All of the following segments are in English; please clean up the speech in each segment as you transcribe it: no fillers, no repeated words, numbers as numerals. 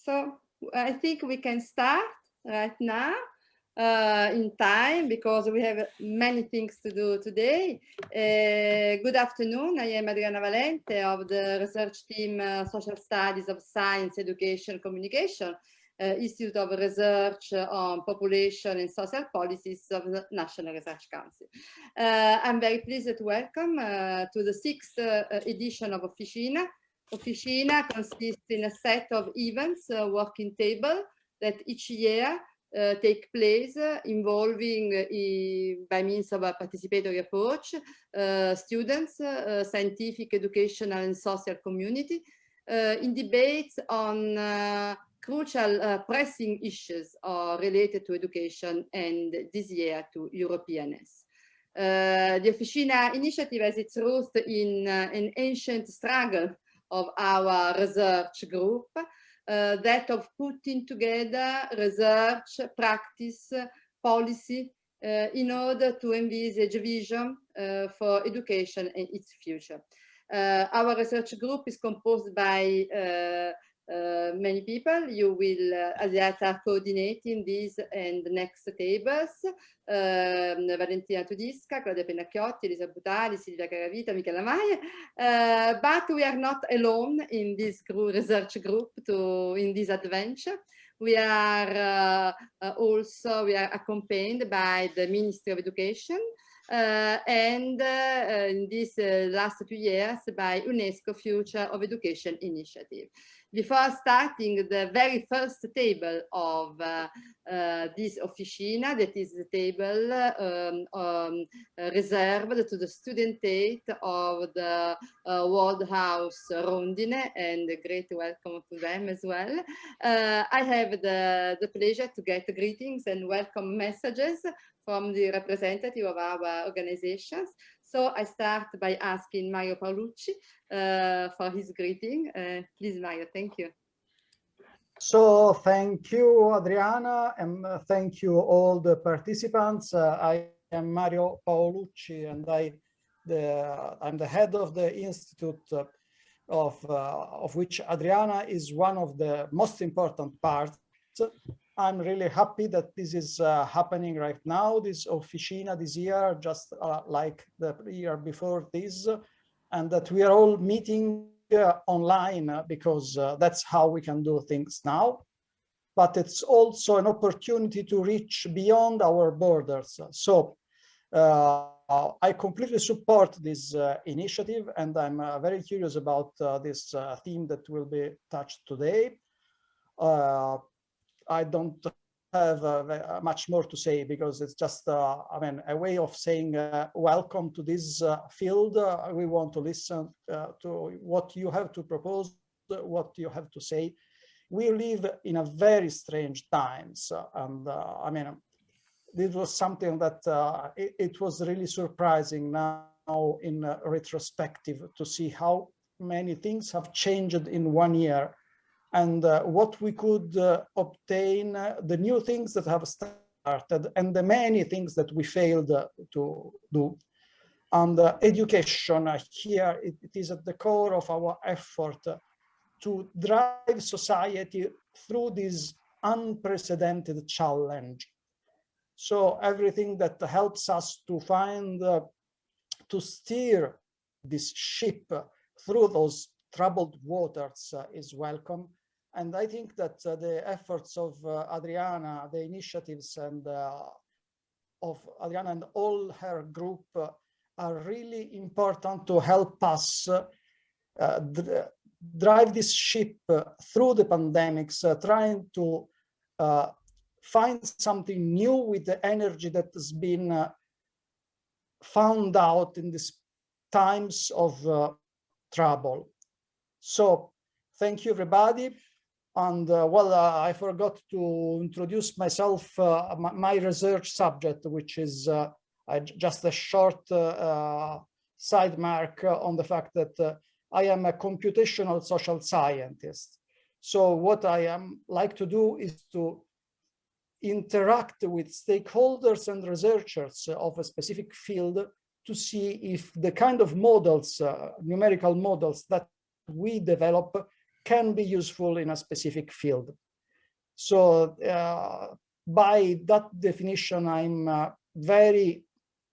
So I think we can start right now in time because we have many things to do today. Good afternoon. I am Adriana Valente of the research team Social Studies of Science, Education, Communication, Institute of Research on Population and Social Policies of the National Research Council. I'm very pleased to welcome to the 6th edition of Officina. Officina consists in a set of events, working table, that each year take place involving, by means of a participatory approach, students, scientific, educational and social community in debates on crucial pressing issues related to education and this year to Europeanness. The Officina initiative has its roots in an ancient struggle of our research group, that of putting together research, practice, policy in order to envisage a vision for education and its future. Our research group is composed by many people. You will, that are coordinating these and the next tables. Valentina Tudisca, Claudia Pennacchiotti, Elisa Butali, Silvia Caravita, Michela Maia. But we are not alone in this research group in this adventure. We are we are accompanied by the Ministry of Education and in these last 2 years by UNESCO Future of Education Initiative. Before starting the very first table of this Officina, that is the table reserved to the student aid of the World House Rondine, and a great welcome to them as well. I have the pleasure to get greetings and welcome messages from the representative of our organizations. So I start by asking Mario Paolucci for his greeting. Please, Mario, thank you. So thank you, Adriana, and thank you all the participants. I am Mario Paolucci, and I'm the head of the institute of which Adriana is one of the most important parts. I'm really happy that this is happening right now, this Officina this year, just like the year before this, and that we are all meeting online because that's how we can do things now. But it's also an opportunity to reach beyond our borders. So I completely support this initiative, and I'm very curious about this theme that will be touched today. I don't have much more to say because it's just, I mean, a way of saying welcome to this field. We want to listen to what you have to propose, what you have to say. We live in a very strange times, and I mean, this was something that it was really surprising now in retrospective to see how many things have changed in 1 year. And what we could obtain, the new things that have started, and the many things that we failed to do. And education here, it is at the core of our effort to drive society through this unprecedented challenge. So everything that helps us to find, to steer this ship through those troubled waters is welcome. And I think that the efforts of Adriana, the initiatives and of Adriana and all her group are really important to help us drive this ship through the pandemics, trying to find something new with the energy that has been found out in these times of trouble. So thank you, everybody. And well, I forgot to introduce myself, my research subject, which is just a short side mark on the fact that I am a computational social scientist. So what I like to do is to interact with stakeholders and researchers of a specific field to see if the kind of models, numerical models that we develop can be useful in a specific field. So by that definition, I'm very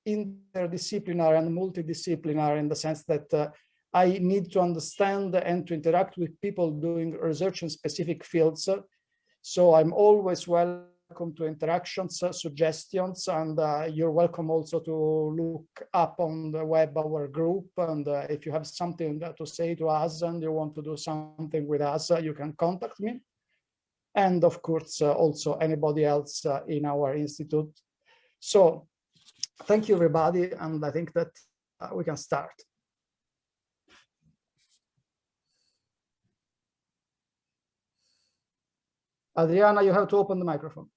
interdisciplinary and multidisciplinary in the sense that I need to understand and to interact with people doing research in specific fields. So I'm always welcome to interactions, suggestions, and you're welcome also to look up on the web our group. And if you have something to say to us and you want to do something with us, you can contact me. And of course, also anybody else in our institute. So thank you, everybody. And I think that we can start. Adriana, you have to open the microphone.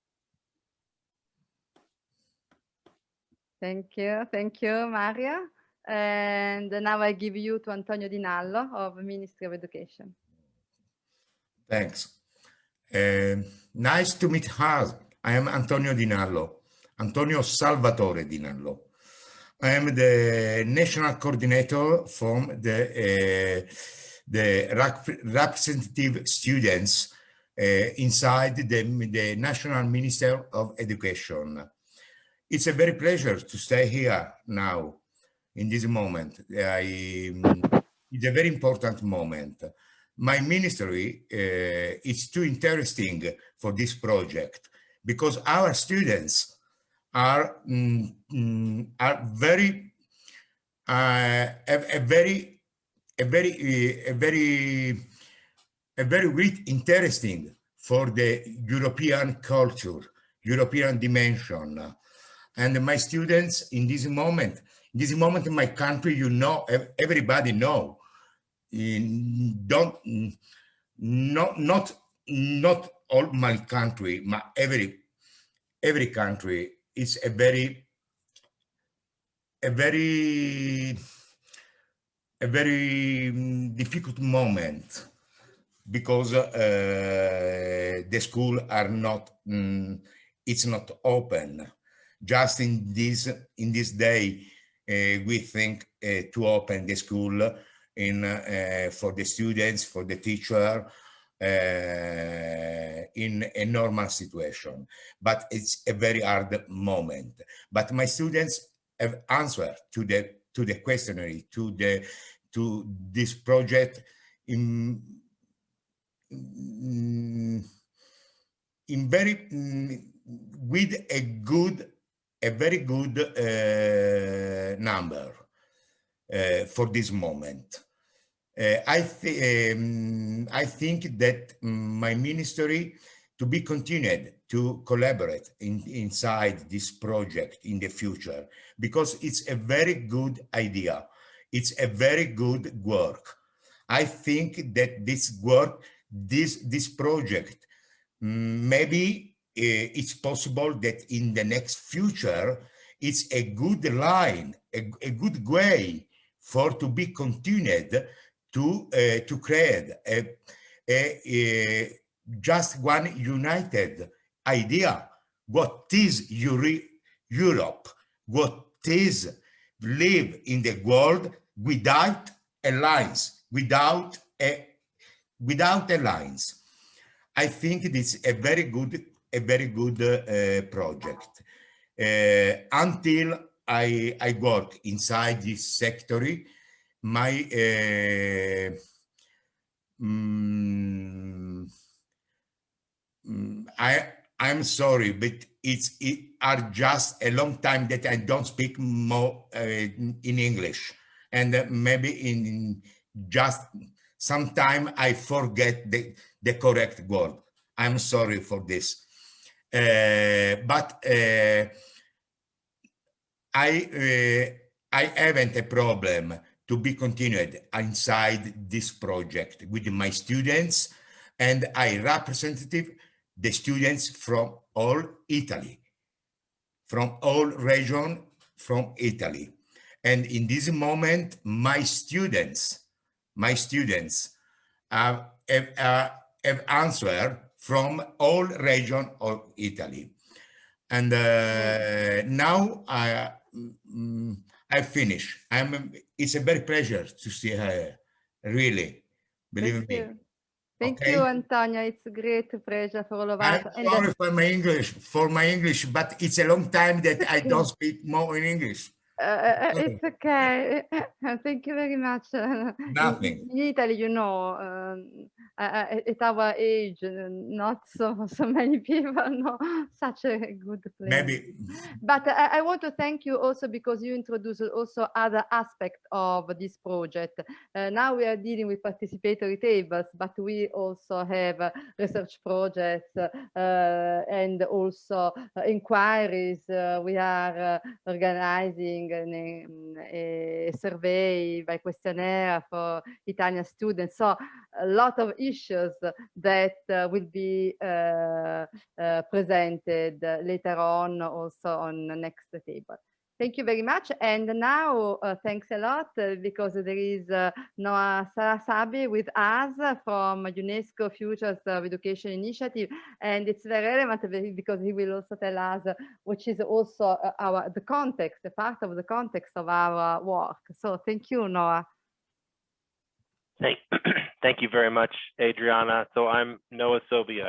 Thank you, Maria. And now I give you to Antonio Di Nallo of Ministry of Education. Thanks. Nice to meet her. I am Antonio Di Nallo, Antonio Salvatore Di Nallo. I am the national coordinator from the representative students inside the National Minister of Education. It's a very pleasure to stay here now in this moment. It's a very important moment. My ministry is too interesting for this project because our students are very interesting for the European culture, European dimension. And my students in this moment in my country, you know, everybody know, not all my country, but every country is a very difficult moment because the school are not it's not open. Just in this day we think to open the school for the students, for the teacher, in a normal situation, but it's a very hard moment. But my students have answered to the questionnaire, to this project in very with a very good number for this moment. I think that my ministry to be continued to collaborate inside this project in the future, because it's a very good idea. It's a very good work. I think that this work, this project, maybe it's possible that in the next future, it's a good line, a good way for to be continued to create a just one united idea. What is Europe? What is live in the world without alliance, without alliance? I think it's a very good project. Until I work inside this sector, my I'm sorry, but it are just a long time that I don't speak more in English, and maybe in just sometime I forget the correct word. I'm sorry for this, but I haven't a problem to be continued inside this project with my students, and I representative the students from all Italy, from all region from Italy. And in this moment, my students have answered from all region of Italy. And now I finish. It's a very pleasure to see her, really, believe me. Thank Okay? you, Antonia. It's a great pleasure for all of us. I'm sorry for my English, but it's a long time that I don't speak more in English. It's okay. Thank you very much. Nothing. In Italy, you know, at our age, not so many people know such a good place. Maybe. But I want to thank you also because you introduced also other aspects of this project. Now we are dealing with participatory tables, but we also have research projects and also inquiries. We are organizing a survey by questionnaire for Italian students. So a lot of issues that will be presented later on also on the next table. Thank you very much. And now, thanks a lot because there is Noah Sarasabi with us from UNESCO Futures of Education Initiative. And it's very relevant because he will also tell us which is also the context, a part of the context of our work. So thank you, Noah. Thank you very much, Adriana. So I'm Noah Sobey.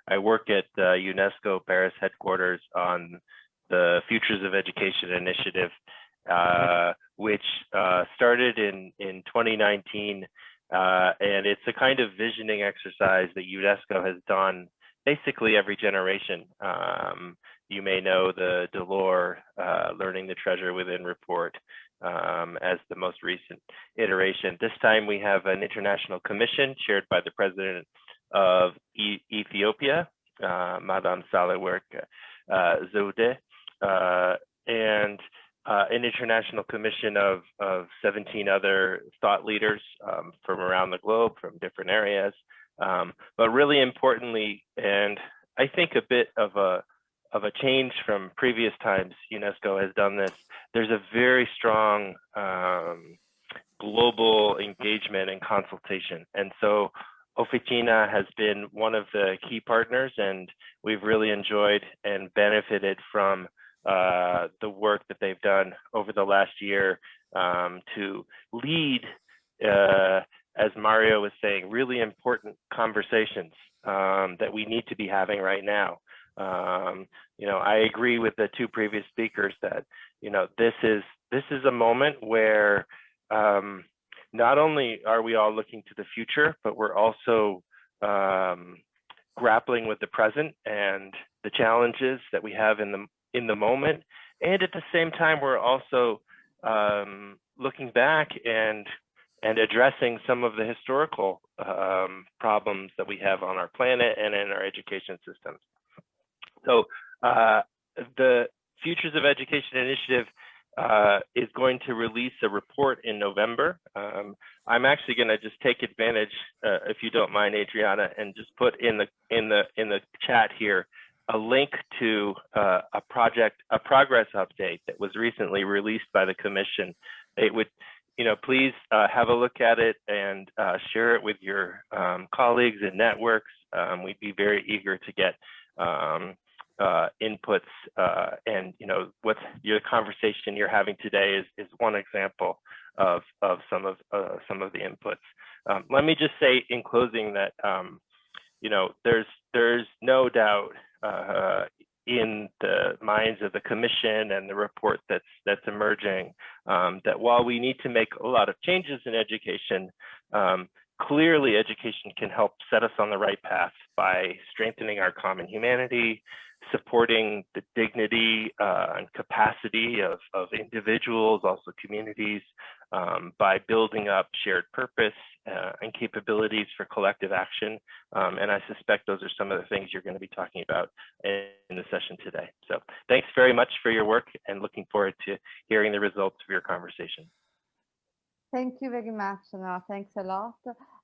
I work at UNESCO Paris headquarters on the Futures of Education initiative, which started in 2019. And it's a kind of visioning exercise that UNESCO has done basically every generation. You may know the Delors Learning the Treasure Within report as the most recent iteration. This time we have an international commission chaired by the president of Ethiopia, Madame Sahle-Work Zewde, and an international commission of 17 other thought leaders from around the globe, from different areas. But really importantly, and I think a bit of a change from previous times UNESCO has done this, there's a very strong global engagement and consultation. And so Officina has been one of the key partners, and we've really enjoyed and benefited from the work that they've done over the last year to lead, as Mario was saying, really important conversations that we need to be having right now. I agree with the two previous speakers that, this is a moment where not only are we all looking to the future, but we're also grappling with the present and the challenges that we have in the moment. And at the same time, we're also looking back and addressing some of the historical problems that we have on our planet and in our education systems. So the Futures of Education Initiative is going to release a report in November. I'm actually going to just take advantage, if you don't mind, Adriana, and just put in the chat here a link to a progress update that was recently released by the Commission. It would, please have a look at it and share it with your colleagues and networks. We'd be very eager to get inputs, and what your conversation you're having today is one example of some of the inputs. Let me just say in closing that there's no doubt in the minds of the Commission and the report that's emerging that while we need to make a lot of changes in education, clearly education can help set us on the right path by strengthening our common humanity, supporting the dignity and capacity of individuals, also communities, by building up shared purpose and capabilities for collective action. And I suspect those are some of the things you're going to be talking about in the session today. So thanks very much for your work and looking forward to hearing the results of your conversation. Thank you very much. No, thanks a lot.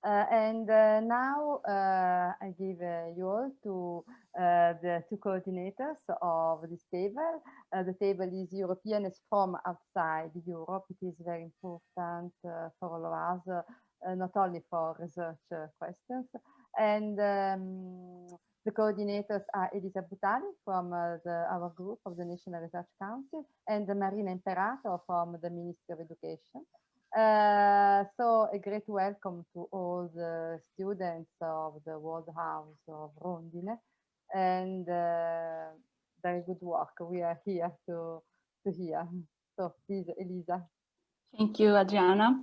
And now I give you all to the two coordinators of this table. The table is Europeanness from outside Europe. It is very important for all of us, not only for research questions. And the coordinators are Elisa Butali from our group of the National Research Council and Marina Imperato from the Ministry of Education. So a great welcome to all the students of the World House of Rondine, and very good work. We are here to hear. So please, Elisa. Thank you, Adriana.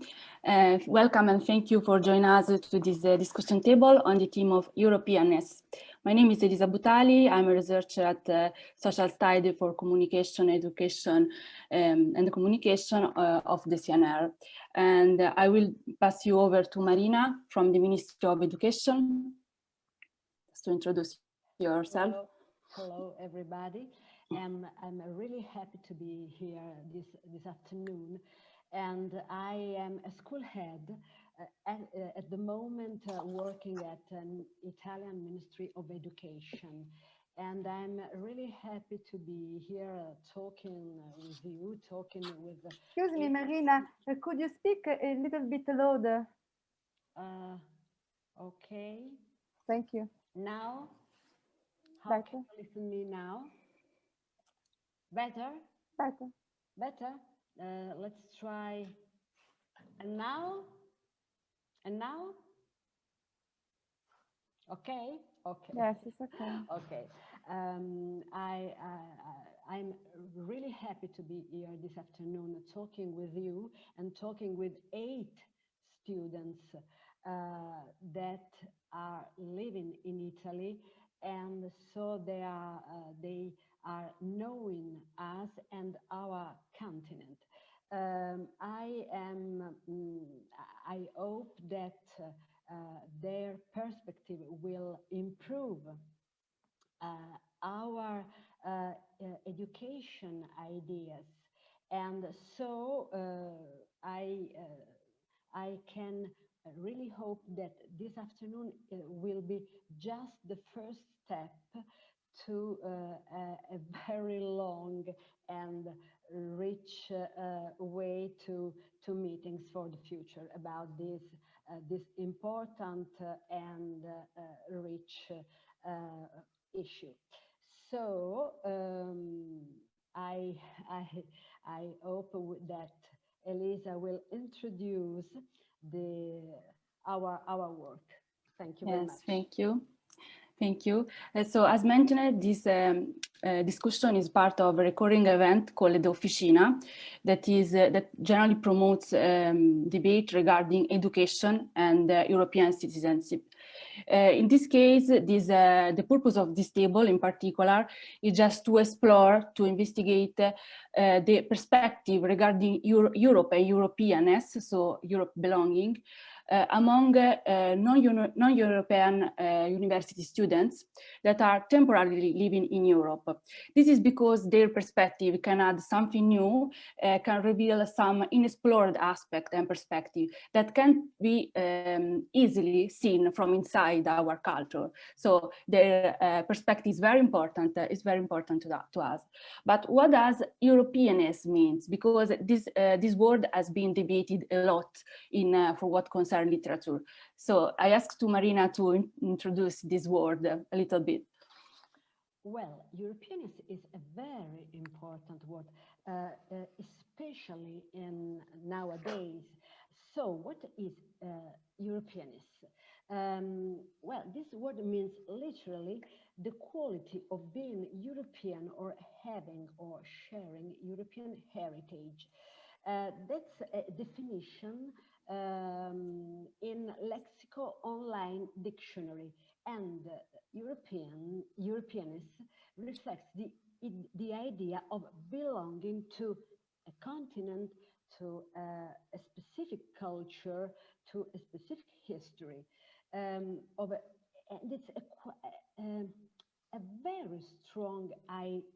Welcome and thank you for joining us to this discussion table on the theme of Europeanness. My name is Elisa Butali. I'm a researcher at Social Study for Communication, Education and Communication of the CNR. And I will pass you over to Marina from the Ministry of Education just to introduce yourself. Hello everybody. I'm really happy to be here this afternoon. And I am a school head at the moment working at an Italian Ministry of Education. And I'm really happy to be here talking with you, talking with... Excuse me, Marina, could you speak a little bit louder? Okay. Thank you. Now? How Better. can you listen me now? Better? Better. Better? Let's try. And now? And now? Okay? Okay. Yes, it's okay. Okay. I'm really happy to be here this afternoon talking with you and talking with 8 students that are living in Italy, and so they are knowing us and our continent. I hope that their perspective will improve our education ideas, and so I can really hope that this afternoon will be just the first step to a very long and rich way to meetings for the future about this important and rich issue. So I hope that Elisa will introduce our work. Thank you very much. Yes, thank you. Thank you. So as mentioned, this discussion is part of a recurring event called the Officina that generally promotes debate regarding education and European citizenship. In this case, the purpose of this table in particular is just to explore, to investigate the perspective regarding Europe and Europeanness, so Europe belonging, among non-European university students that are temporarily living in Europe. This is because their perspective can add something new, can reveal some unexplored aspect and perspective that can be easily seen from inside our culture. So their perspective is very important. To us. But what does Europeanness means? Because this word has been debated a lot for what concerns literature. So I asked to Marina to introduce this word a little bit. Well, Europeanness is a very important word, especially in nowadays. So what is Europeanness? Well, this word means literally the quality of being European or having or sharing European heritage. That's a definition in Lexico Online Dictionary, and Europeanness reflects the idea of belonging to a continent, to a specific culture, to a specific history, and it's a very strong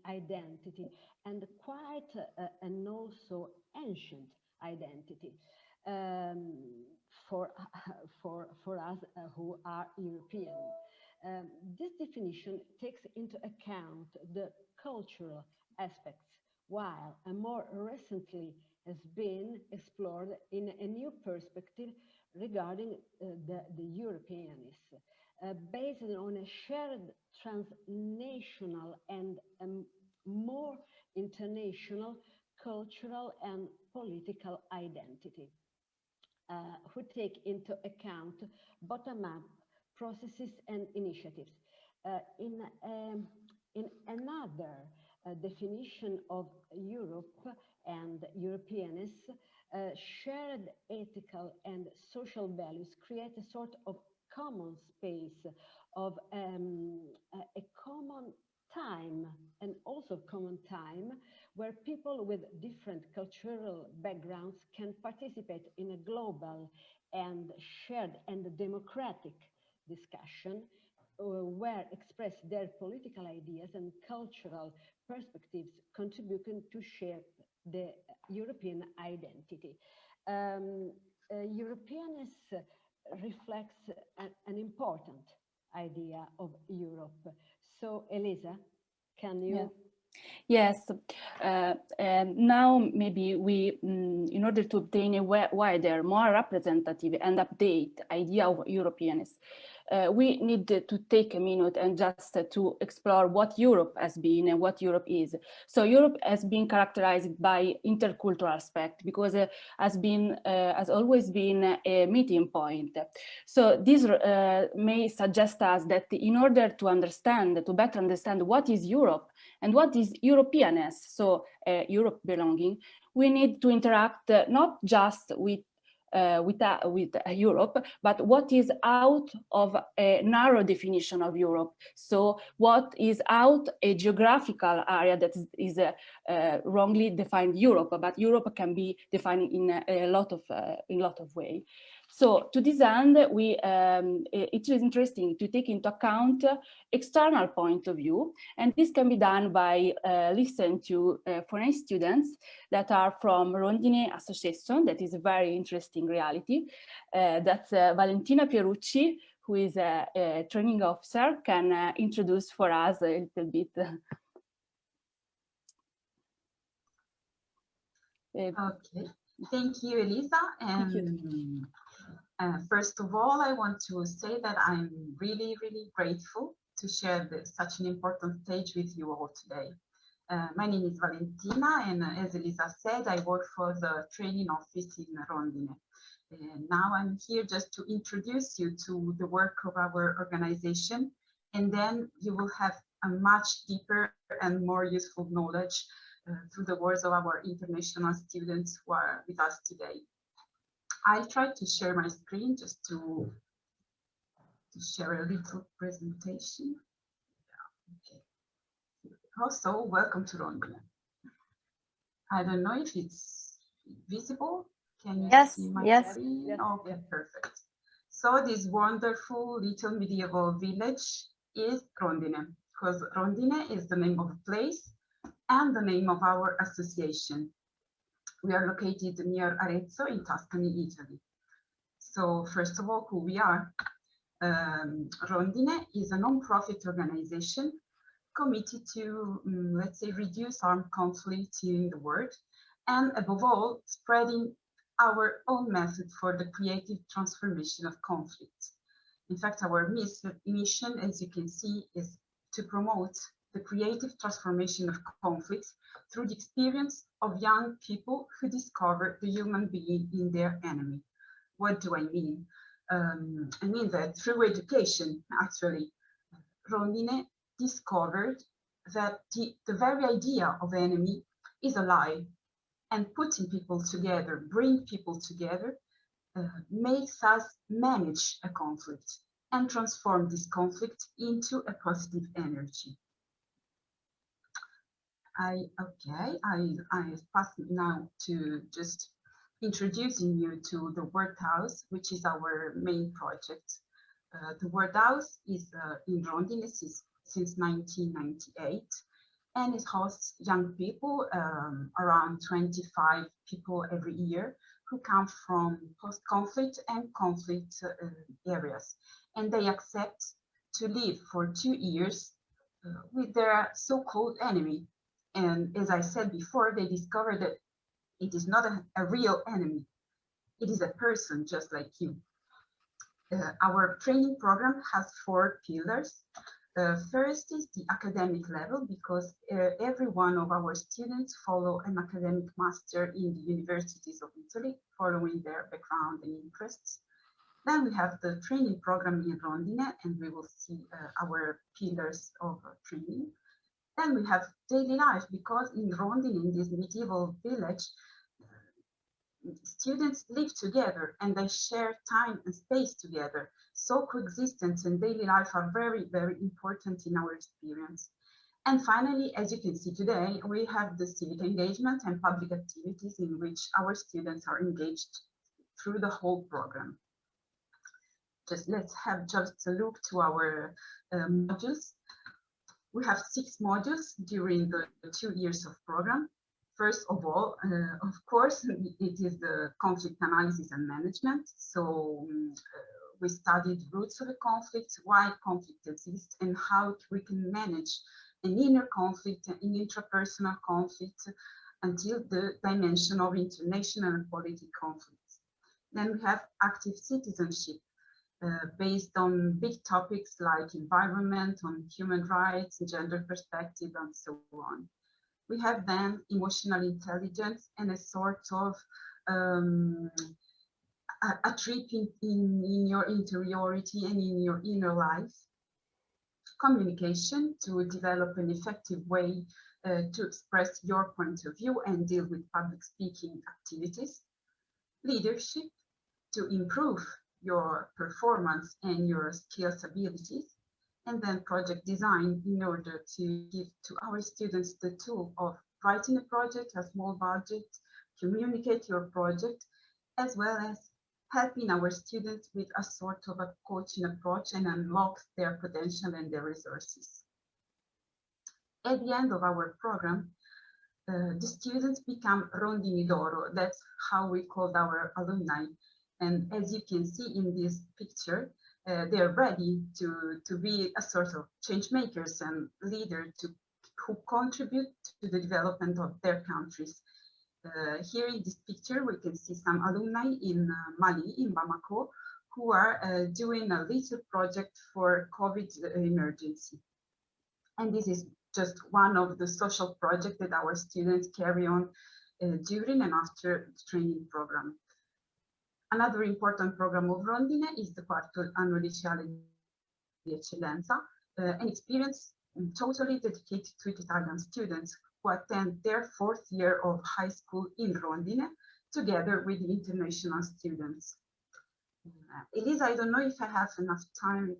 identity, and quite an also ancient identity for us who are European. This definition takes into account the cultural aspects, while more recently has been explored in a new perspective regarding the Europeanness, based on a shared transnational and more international cultural and political identity. who take into account bottom-up processes and initiatives. In another definition of Europe and Europeanness, shared ethical and social values create a sort of common space of a common time, and also common time, where people with different cultural backgrounds can participate in a global and shared and democratic discussion, where express their political ideas and cultural perspectives, contributing to shape the European identity. Europeanness reflects an important idea of Europe. So, Elisa, can you? Yeah. Yes, and now maybe we, in order to obtain a wider, more representative and update idea of Europeanness, we need to take a minute and just to explore what Europe has been and what Europe is. So Europe has been characterized by intercultural aspect because it has always been a meeting point. So this may suggest us that in order to better understand what is Europe and what is Europeanness, so Europe belonging, we need to interact not just with Europe, but what is out of a narrow definition of Europe. So what is out a geographical area that is wrongly defined Europe, but Europe can be defined in a lot of ways. So to this end, it is interesting to take into account external point of view, and this can be done by listening to foreign students that are from Rondine Association, that is a very interesting reality. That's Valentina Pierucci, who is a training officer, can introduce for us a little bit. Okay, thank you, Elisa. And Thank you. First of all, I want to say that I'm really, really grateful to share such an important stage with you all today. My name is Valentina, and as Elisa said, I work for the training office in Rondine. Now I'm here just to introduce you to the work of our organization, and then you will have a much deeper and more useful knowledge through the words of our international students who are with us today. I'll try to share my screen just to share a little presentation. Okay. Also, welcome to Rondine. I don't know if it's visible. Can you see my screen? Yes, Okay, yes. perfect. So this wonderful little medieval village is Rondine, because Rondine is the name of a place and the name of our association. We are located near Arezzo in Tuscany, Italy. So first of all, who we are. Rondine is a non-profit organization committed to, let's say, reduce armed conflict in the world, and above all, spreading our own method for the creative transformation of conflict. In fact, our mission, as you can see, is to promote the creative transformation of conflicts through the experience of young people who discover the human being in their enemy. What do I mean? I mean that through education, actually, Rondine discovered that the very idea of enemy is a lie, and putting people together, bring people together, makes us manage a conflict and transform this conflict into a positive energy. I pass now to just introducing you to the Word House, which is our main project. The Word House is in Rondine since 1998, and it hosts young people, around 25 people every year, who come from post-conflict and conflict areas. And they accept to live for 2 years with their so-called enemy. And as I said before, they discover that it is not a real enemy. It is a person just like you. Our training program has 4 pillars. First is the academic level, because every one of our students follow an academic master in the universities of Italy, following their background and interests. Then we have the training program in Rondine, and we will see our pillars of training. Then we have daily life, because in Rondine, in this medieval village, students live together and they share time and space together. So coexistence and daily life are very, very important in our experience. And finally, as you can see today, we have the civic engagement and public activities in which our students are engaged through the whole program. Let's have just a look to our modules. We have 6 modules during the 2 years of program. First of all, of course, it is the conflict analysis and management. So we studied roots of a conflict, why conflict exists, and how we can manage an inner conflict, an intrapersonal conflict, until the dimension of international and political conflicts. Then we have active citizenship, based on big topics like environment, on human rights, gender perspective, and so on. We have then emotional intelligence and a sort of a trip in your interiority and in your inner life. Communication, to develop an effective way to express your point of view and deal with public speaking activities. Leadership, to improve your performance and your skills abilities. And then project design, in order to give to our students the tool of writing a project, a small budget, communicate your project, as well as helping our students with a sort of a coaching approach and unlock their potential and their resources. At the end of our program, the students become Rondini d'Oro. That's how we called our alumni. And as you can see in this picture, they're ready to be a sort of change makers and leaders who contribute to the development of their countries. Here in this picture, we can see some alumni in Mali, in Bamako, who are doing a little project for COVID emergency. And this is just one of the social projects that our students carry on during and after the training program. Another important program of Rondine is the Quarto Anno Liceale di Eccellenza, an experience totally dedicated to Italian students who attend their 4th year of high school in Rondine, together with international students. Elisa, I don't know if I have enough time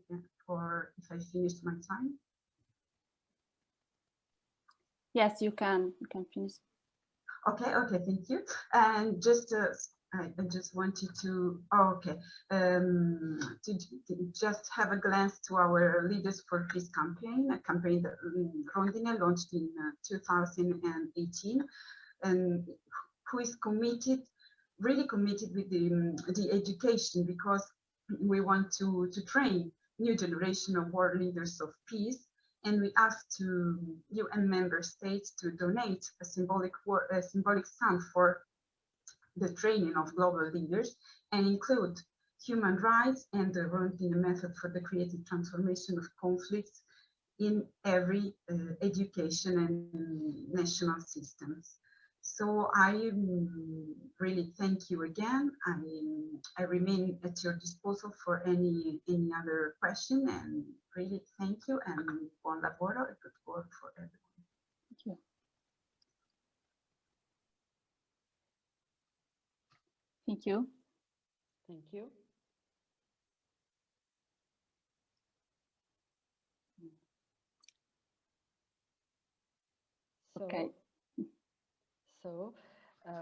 or if I finished my time. Yes, you can finish. Okay, thank you. And just I just wanted to, to just have a glance to our Leaders for Peace campaign, a campaign that Rondine launched in 2018, and who is committed, really committed with the education, because we want to train new generation of world leaders of peace. And we ask to UN member states to donate a symbolic sum for the training of global leaders, and include human rights and the Rondine method for the creative transformation of conflicts in every education and national systems. So I really thank you again. I remain at your disposal for any other question, and really thank you, and buon lavoro, a good work for everyone. Thank you. Thank you. Thank you. Okay. So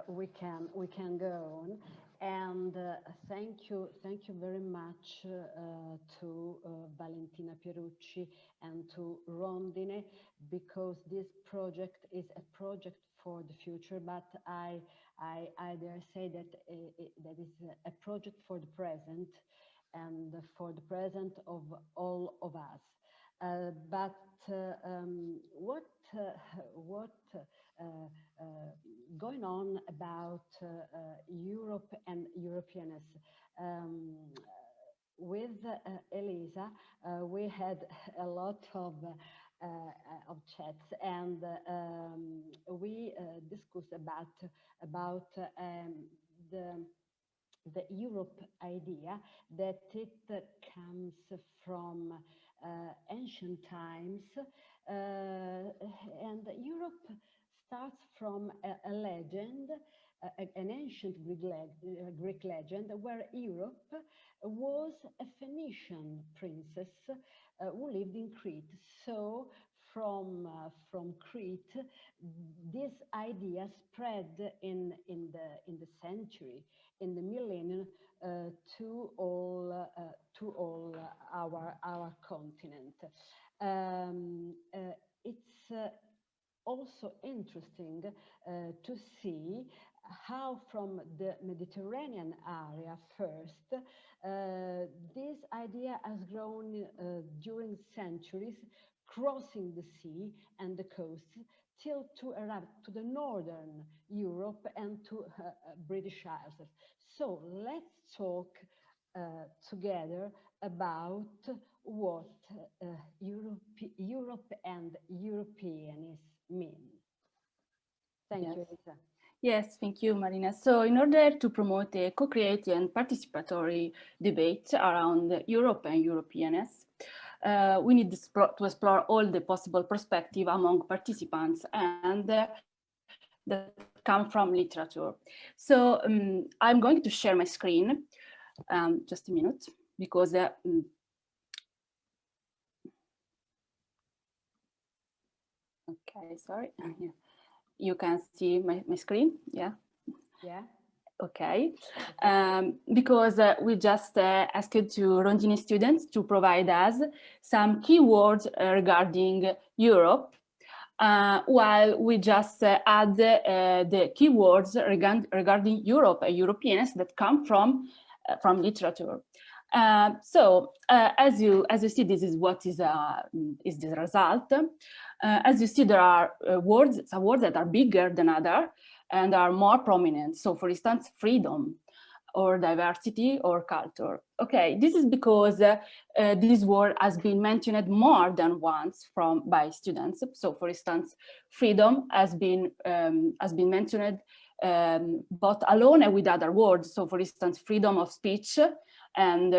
we can go on, and thank you very much to Valentina Pierucci and to Rondine, because this project is a project for the future, but I dare say that that is a project for the present, and for the present of all of us. But what going on about Europe and Europeanness? with Elisa, we had a lot of chats, and we discussed about the Europe idea, that it comes from ancient times, and Europe starts from a legend, an ancient Greek legend, where Europe was a Phoenician princess who lived in Crete. So from Crete, this idea spread in the century, in the millennium, to all our continent. It's also interesting to see how from the Mediterranean area first, this idea has grown during centuries, crossing the sea and the coast, till to arrive to the northern Europe and to British Isles. So let's talk together about what Europe and Europeanness mean. Thank you, Elisa. Yes, thank you, Marina. So in order to promote a co-creative and participatory debate around Europe and Europeanness, we need to explore all the possible perspectives among participants and that come from literature. So I'm going to share my screen, just a minute, because okay, sorry. You can see my screen, yeah? Yeah. Okay, because we just asked to Rondine students to provide us some keywords regarding Europe, while we just add the keywords regarding Europe and Europeanness that come from literature. So as you see, this is what is the result. As you see, there are some words that are bigger than others and are more prominent. So for instance, freedom or diversity or culture. Okay, this is because this word has been mentioned more than once by students. So for instance, freedom has been mentioned both alone and with other words. So for instance, freedom of speech and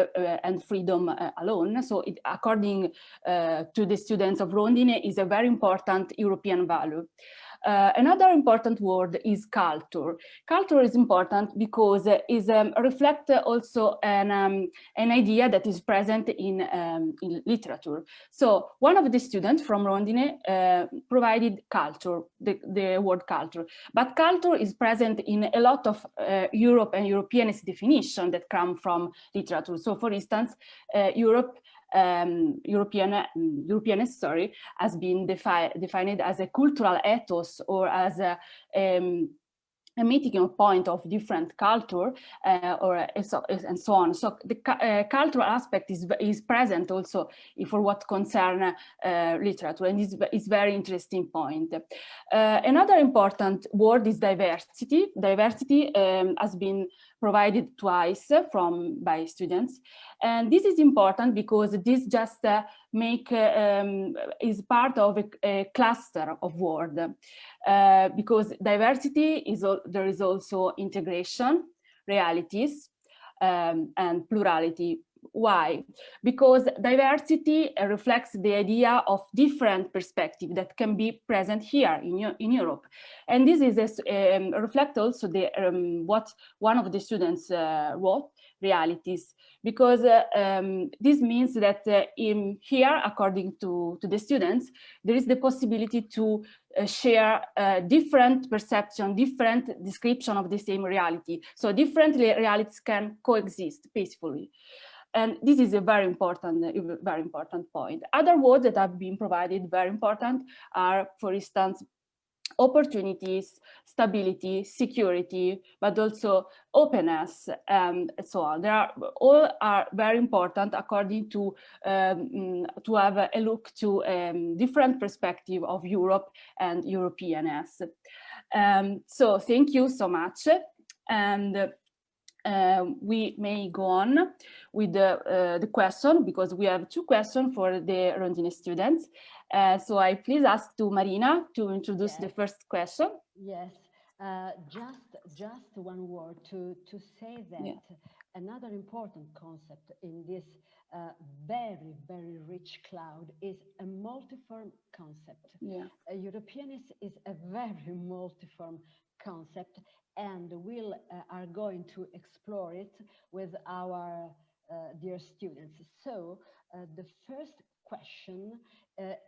freedom alone. So according to the students of Rondine, is a very important European value. Another important word is culture. Culture is important because it reflects also an idea that is present in literature. So one of the students from Rondine provided culture, the word culture. But culture is present in a lot of Europe and Europeanness definition that come from literature. So for instance, Europeanness, sorry, has been defined as a cultural ethos or as a meeting point of different culture and so on. So the cultural aspect is present also for what concern literature, and it's very interesting point. Another important word is diversity. Diversity has been provided twice by students, and this is important because this just is part of a cluster of words. Because diversity there is also integration, realities, and plurality. Why? Because diversity reflects the idea of different perspectives that can be present here in Europe, and this is reflect also what one of the students wrote, realities, because this means that here, according to the students, there is the possibility to share different perception, different description of the same reality. So different realities can coexist peacefully. And this is a very important point. Other words that have been provided, very important, are, for instance, opportunities, stability, security, but also openness, and so on. All are very important according to have a look to different perspective of Europe and Europeanness. So thank you so much. And we may go on with the question, because we have 2 questions for the Rondine students. So I please ask to Marina to introduce the first question. Yes, just one word to say that another important concept in this very, very rich cloud is a multiform concept. Europeanness is a very multiform concept, and we are going to explore it with our dear students. So the first question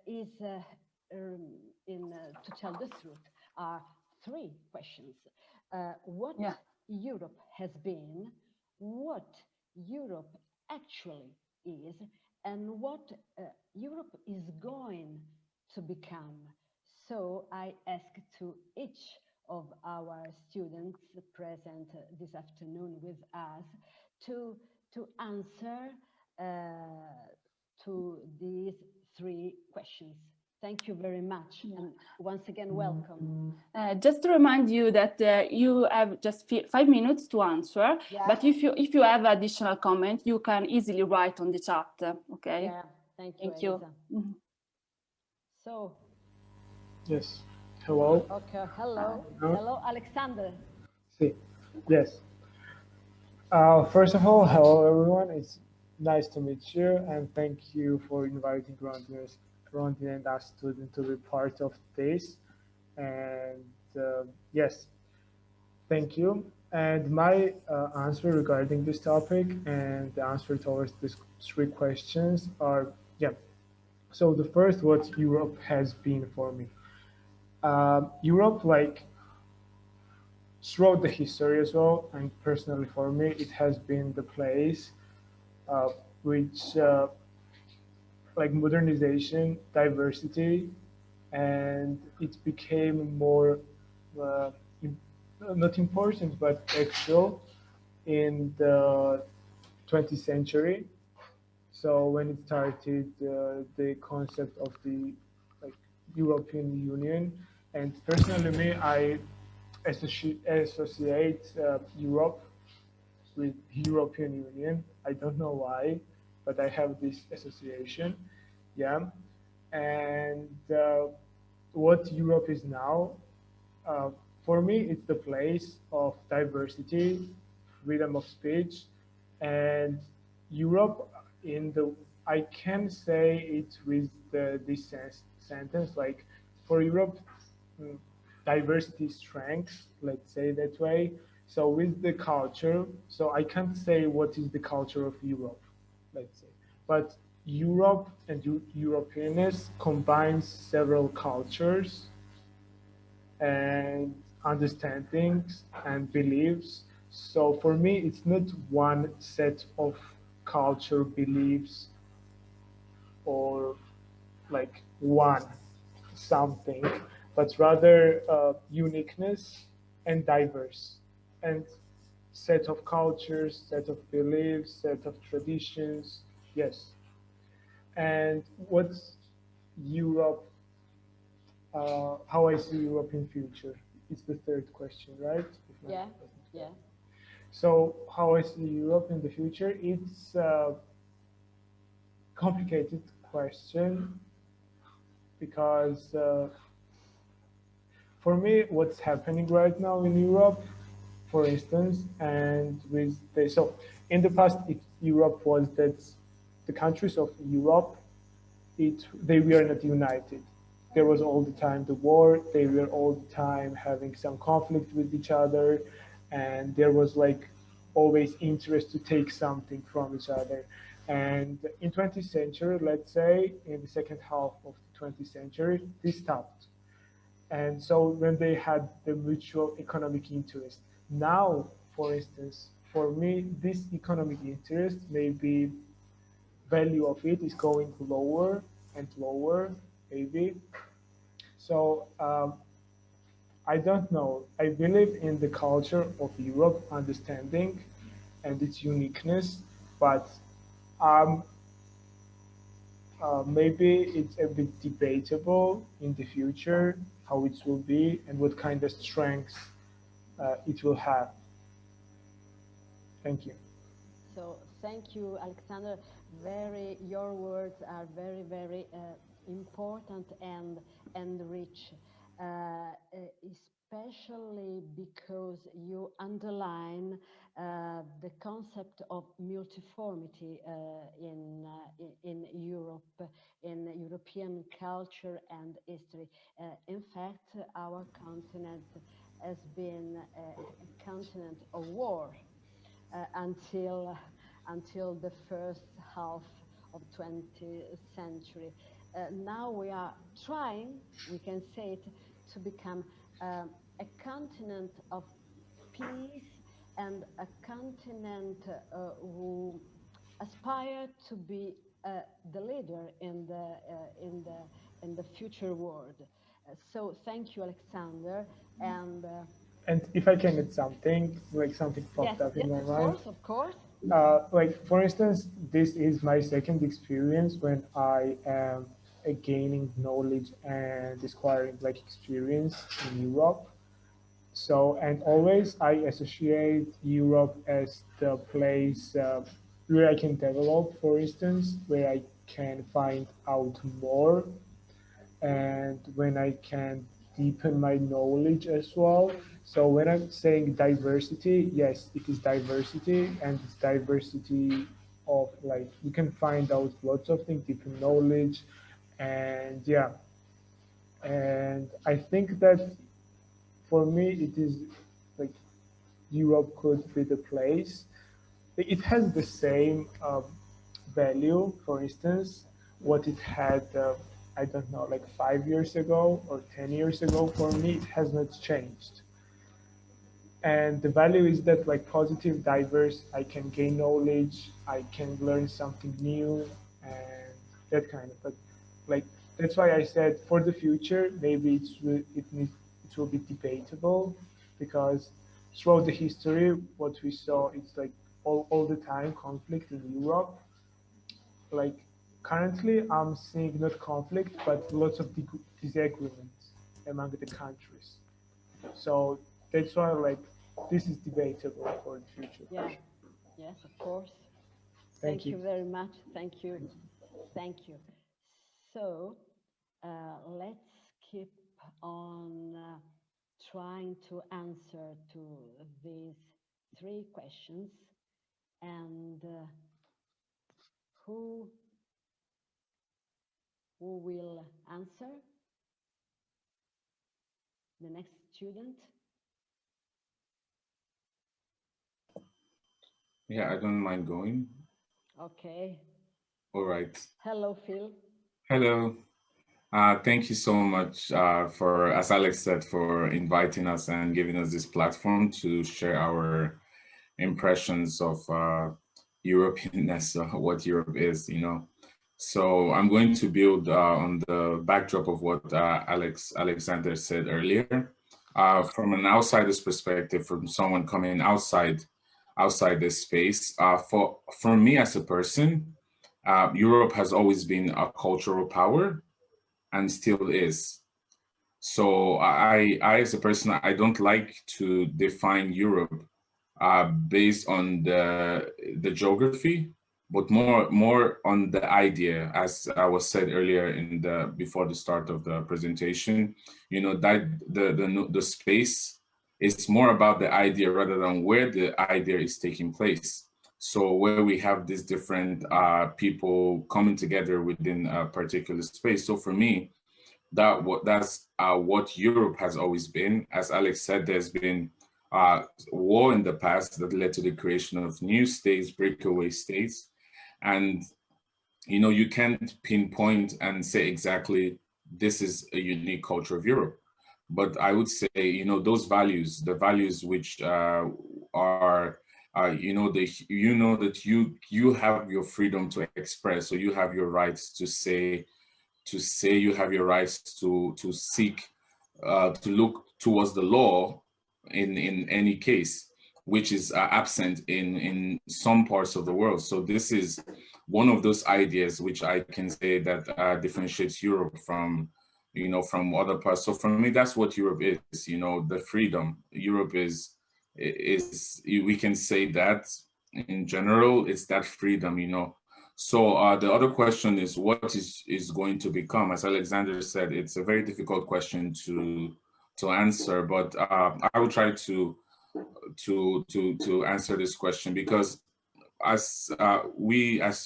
is, to tell the truth, are 3 questions. What Europe has been, what Europe actually is, and what Europe is going to become. So I ask to each of our students present this afternoon with us to answer to these 3 questions. Thank you very much, and once again, welcome. Just to remind you that you have just 5 minutes to answer, but if you have additional comment, you can easily write on the chat. Okay. Yeah. Thank you. So. Yes. Hello. Okay. Hello, Alexander. Sí. Yes. First of all, hello everyone. It's nice to meet you, and thank you for inviting Rondine and us students to be part of this. And yes, thank you. And my answer regarding this topic and the answer towards these 3 questions are, So the first, what Europe has been for me. Europe, like, throughout the history as well, and personally for me, it has been the place which like modernization, diversity, and it became more not important but actual in the 20th century. So when it started the concept of the European Union, and personally me, I associate Europe with European Union. I don't know why, but I have this association. And what Europe is now, for me, it's the place of diversity, freedom of speech, and Europe I can say it with this sentence, like, for Europe, diversity strength, let's say that way. So with the culture, so I can't say what is the culture of Europe, let's say, but Europe and Europeanness combines several cultures and understandings and beliefs. So for me, it's not one set of culture beliefs or like one something, but rather uniqueness and diverse and set of cultures, set of beliefs, set of traditions. Yes. And what's Europe, how I see Europe in future? It's the third question, right? Yeah. So how I see Europe in the future, it's a complicated question because for me, what's happening right now in Europe, for instance, and so in the past, Europe was that the countries of Europe, they were not united. There was all the time the war, they were all the time having some conflict with each other, and there was like always interest to take something from each other. And in 20th century, let's say, in the second half of the 20th century, this stopped. And so when they had the mutual economic interest. Now, for instance, for me, this economic interest, maybe value of it is going lower and lower, maybe. So I don't know. I believe in the culture of Europe, understanding and its uniqueness, but maybe it's a bit debatable in the future how it will be and what kind of strengths it will have. Thank you. So thank you, Alexander. Your words are very, very important and rich, especially because you underline the concept of multiformity in Europe, in European culture and history. In fact, our continent has been a continent of war until the first half of 20th century. Now we are trying, we can say it, to become a continent of peace and a continent who aspire to be the leader in the future world. So thank you, Alexander, and And if I can add something, like something yes, popped up in my of mind. course, of course. Like for instance, this is my second experience when I am gaining knowledge and acquiring like experience in Europe. So, and always I associate Europe as the place where I can develop, for instance, where I can find out more and when I can deepen my knowledge as well. So when I'm saying diversity, yes, it is diversity, and it's diversity of like you can find out lots of things, deepen knowledge, and yeah. And I think that for me it is like Europe could be the place. It has the same value, for instance, what it had, I don't know, like 5 years ago or 10 years ago. For me, it has not changed. And the value is that like positive, diverse, I can gain knowledge, I can learn something new and that kind of, but like, that's why I said for the future, maybe it will be debatable because throughout the history, what we saw, it's like all the time conflict in Europe. Like currently I'm seeing not conflict, but lots of disagreements among the countries. So that's why like this is debatable for the future. Yeah, yes, of course. Thank you. Very much. Thank you. Thank you. So let's keep on trying to answer to these three questions. And who will answer? The next student? Yeah, I don't mind going. Okay. All right. Hello, Phil. Hello. Thank you so much for, as Alex said, for inviting us and giving us this platform to share our impressions of Europeanness, what Europe is, you know. So I'm going to build on the backdrop of what Alexander said earlier. From an outsider's perspective, from someone coming outside this space, for me as a person, Europe has always been a cultural power and still is. So I as a person, I don't like to define Europe based on the geography, but more on the idea, as I was said earlier before the start of the presentation. You know, that the space is more about the idea rather than where the idea is taking place. So where we have these different people coming together within a particular space. So for me, that's what Europe has always been. As Alex said, there's been war in the past that led to the creation of new states, breakaway states. And, you know, you can't pinpoint and say exactly this is a unique culture of Europe. But I would say, you know, those values, the values which are, you know, that you have your freedom to express, so you have your rights to say, you have your rights to seek, to look towards the law in any case, which is absent in some parts of the world. So this is one of those ideas which I can say that differentiates Europe from, you know, from other parts. So for me, that's what Europe is, you know, the freedom. Europe is we can say that in general, it's that freedom, you know. So the other question is, what is going to become? As Alexander said, it's a very difficult question to answer, but I will try to answer this question, because as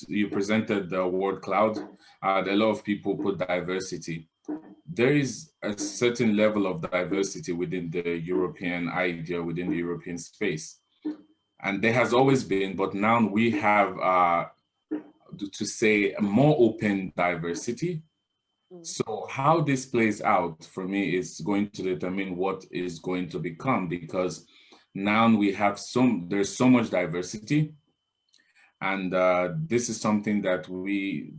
you presented the word cloud, a lot of people put diversity. There is a certain level of diversity within the European idea, within the European space. And there has always been, but now we have, to say, a more open diversity. So how this plays out for me is going to determine what is going to become, because now we have there's so much diversity. And this is something that we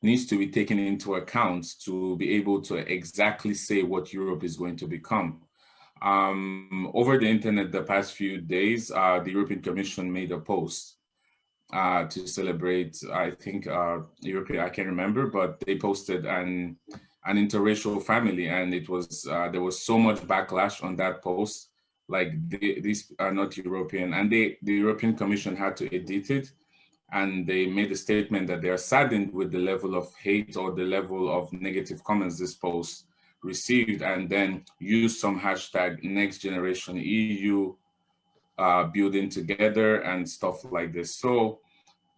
needs to be taken into account to be able to exactly say what Europe is going to become. Over the internet the past few days, the European Commission made a post to celebrate, I think, European, I can't remember, but they posted an interracial family, and it was there was so much backlash on that post, like these are not European, and the European Commission had to edit it, and they made a statement that they are saddened with the level of hate or the level of negative comments this post received, and then used some hashtag next generation EU, building together and stuff like this. So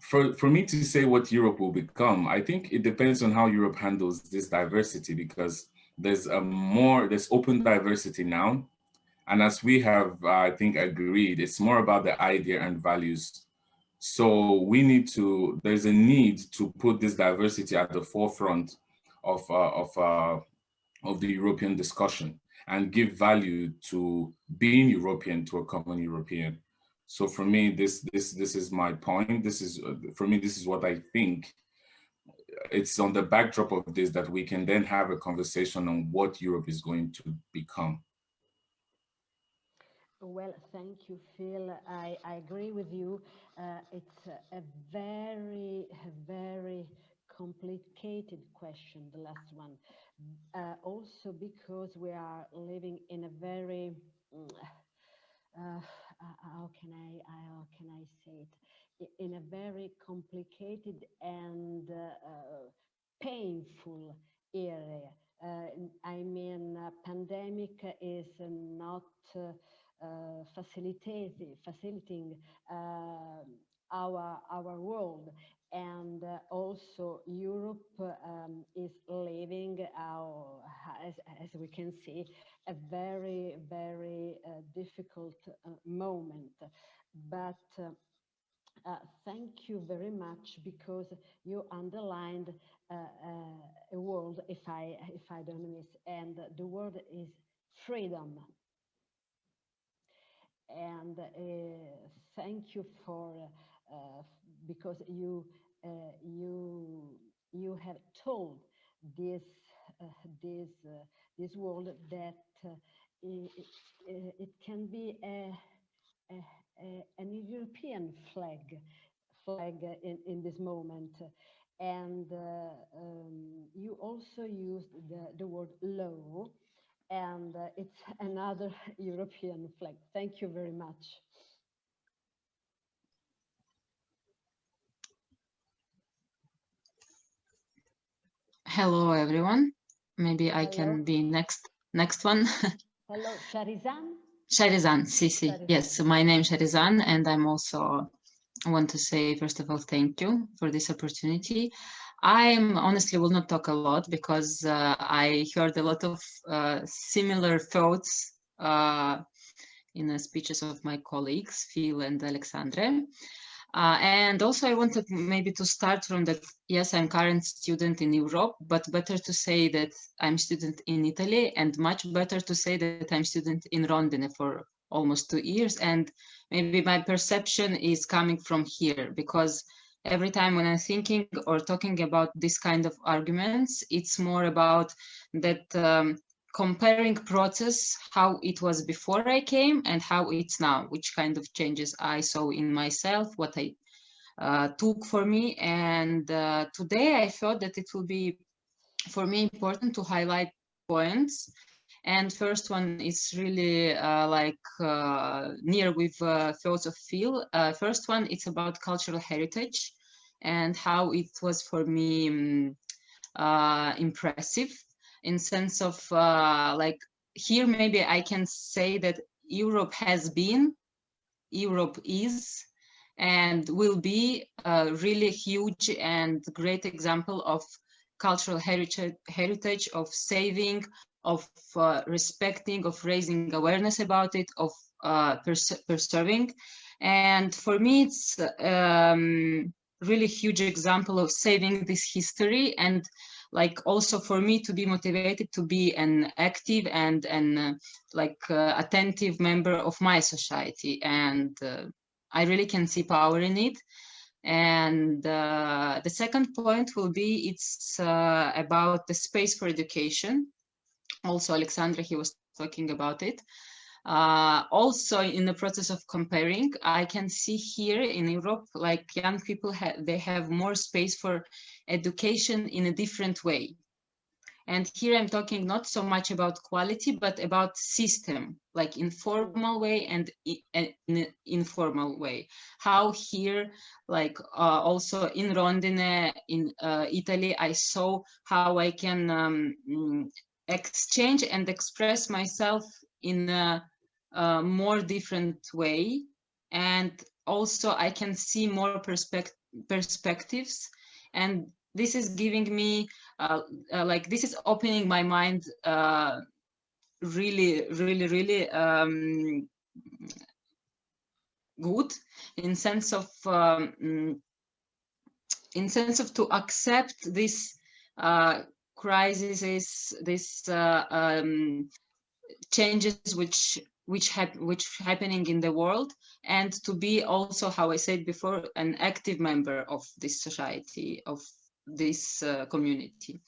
for me to say what Europe will become, I think it depends on how Europe handles this diversity, because there's open diversity now. And as we have, I think, agreed, it's more about the idea and values. So there's a need to put this diversity at the forefront of the European discussion, and give value to being European, to a common European. So for me, this is my point. For me, this is what I think. It's on the backdrop of this that we can then have a conversation on what Europe is going to become. Well, thank you, Phil. I agree with you. It's a very, very complicated question, the last one. Also because we are living in a very, how can I say it? In a very complicated and painful area. I mean, pandemic is not facilitating our world, and also Europe is living as we can see, a very, very difficult moment. But thank you very much, because you underlined a word, if I don't miss, and the word is freedom. And thank you for because you have told this world that it can be an European flag in this moment. And you also used the word law, and it's another European flag. Thank you very much. Hello, everyone. Maybe I can be next one. Hello, Sharizan. Sharizan, si. Yes, my name is Sharizan, and I'm also want to say, first of all, thank you for this opportunity. I honestly will not talk a lot, because I heard a lot of similar thoughts in the speeches of my colleagues, Phil and Alexandre. And also I wanted maybe to start from that, yes, I'm current student in Europe, but better to say that I'm student in Italy, and much better to say that I'm student in Rondine for almost 2 years. And maybe my perception is coming from here, because every time when I'm thinking or talking about this kind of arguments, it's more about that comparing process, how it was before I came and how it's now, which kind of changes I saw in myself, what I took for me. And today I thought that it will be for me important to highlight points And first one is really near with philosophy. First one, it's about cultural heritage and how it was for me impressive in sense of like here maybe I can say that Europe has been, Europe is, and will be a really huge and great example of cultural heritage of saving, of respecting, of raising awareness about it, of preserving. And for me, it's really huge example of saving this history, and like also for me to be motivated to be an active and attentive member of my society. And I really can see power in it. And the second point will be it's about the space for education. Also, Alexandra, he was talking about it. Also, in the process of comparing, I can see here in Europe, like young people, they have more space for education in a different way. And here I'm talking not so much about quality, but about system, like informal way and in informal way. How here, like also in Rondine, in Italy, I saw how I can exchange and express myself in a more different way. And also I can see more perspectives. And this is giving me like this is opening my mind really good in sense of to accept this crises, this changes which happening in the world, and to be also, how I said before, an active member of this society, of this community.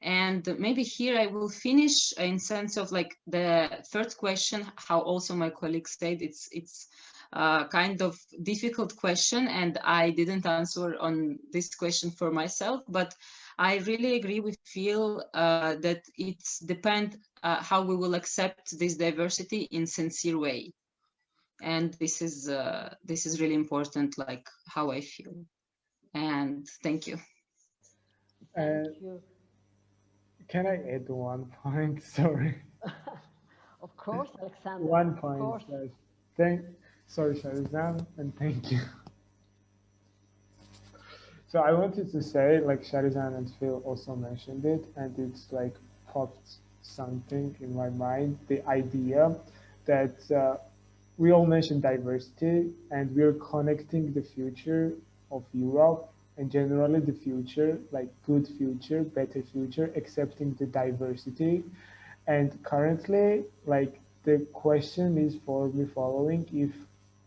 And maybe here I will finish in sense of like the third question, how also my colleagues said, it's kind of difficult question, and I didn't answer on this question for myself, but I really agree with Phil that it's depend how we will accept this diversity in sincere way. And this is really important, like how I feel. And thank you. Thank you. Can I add one point? Sorry. Of course, Alexander. One point. Of course. Sorry, Sharizan, and thank you. So I wanted to say, like Sharizan and Phil also mentioned it, and it's like popped something in my mind, the idea that we all mentioned diversity, and we're connecting the future of Europe and generally the future, like good future, better future, accepting the diversity. And currently, like the question is for me following if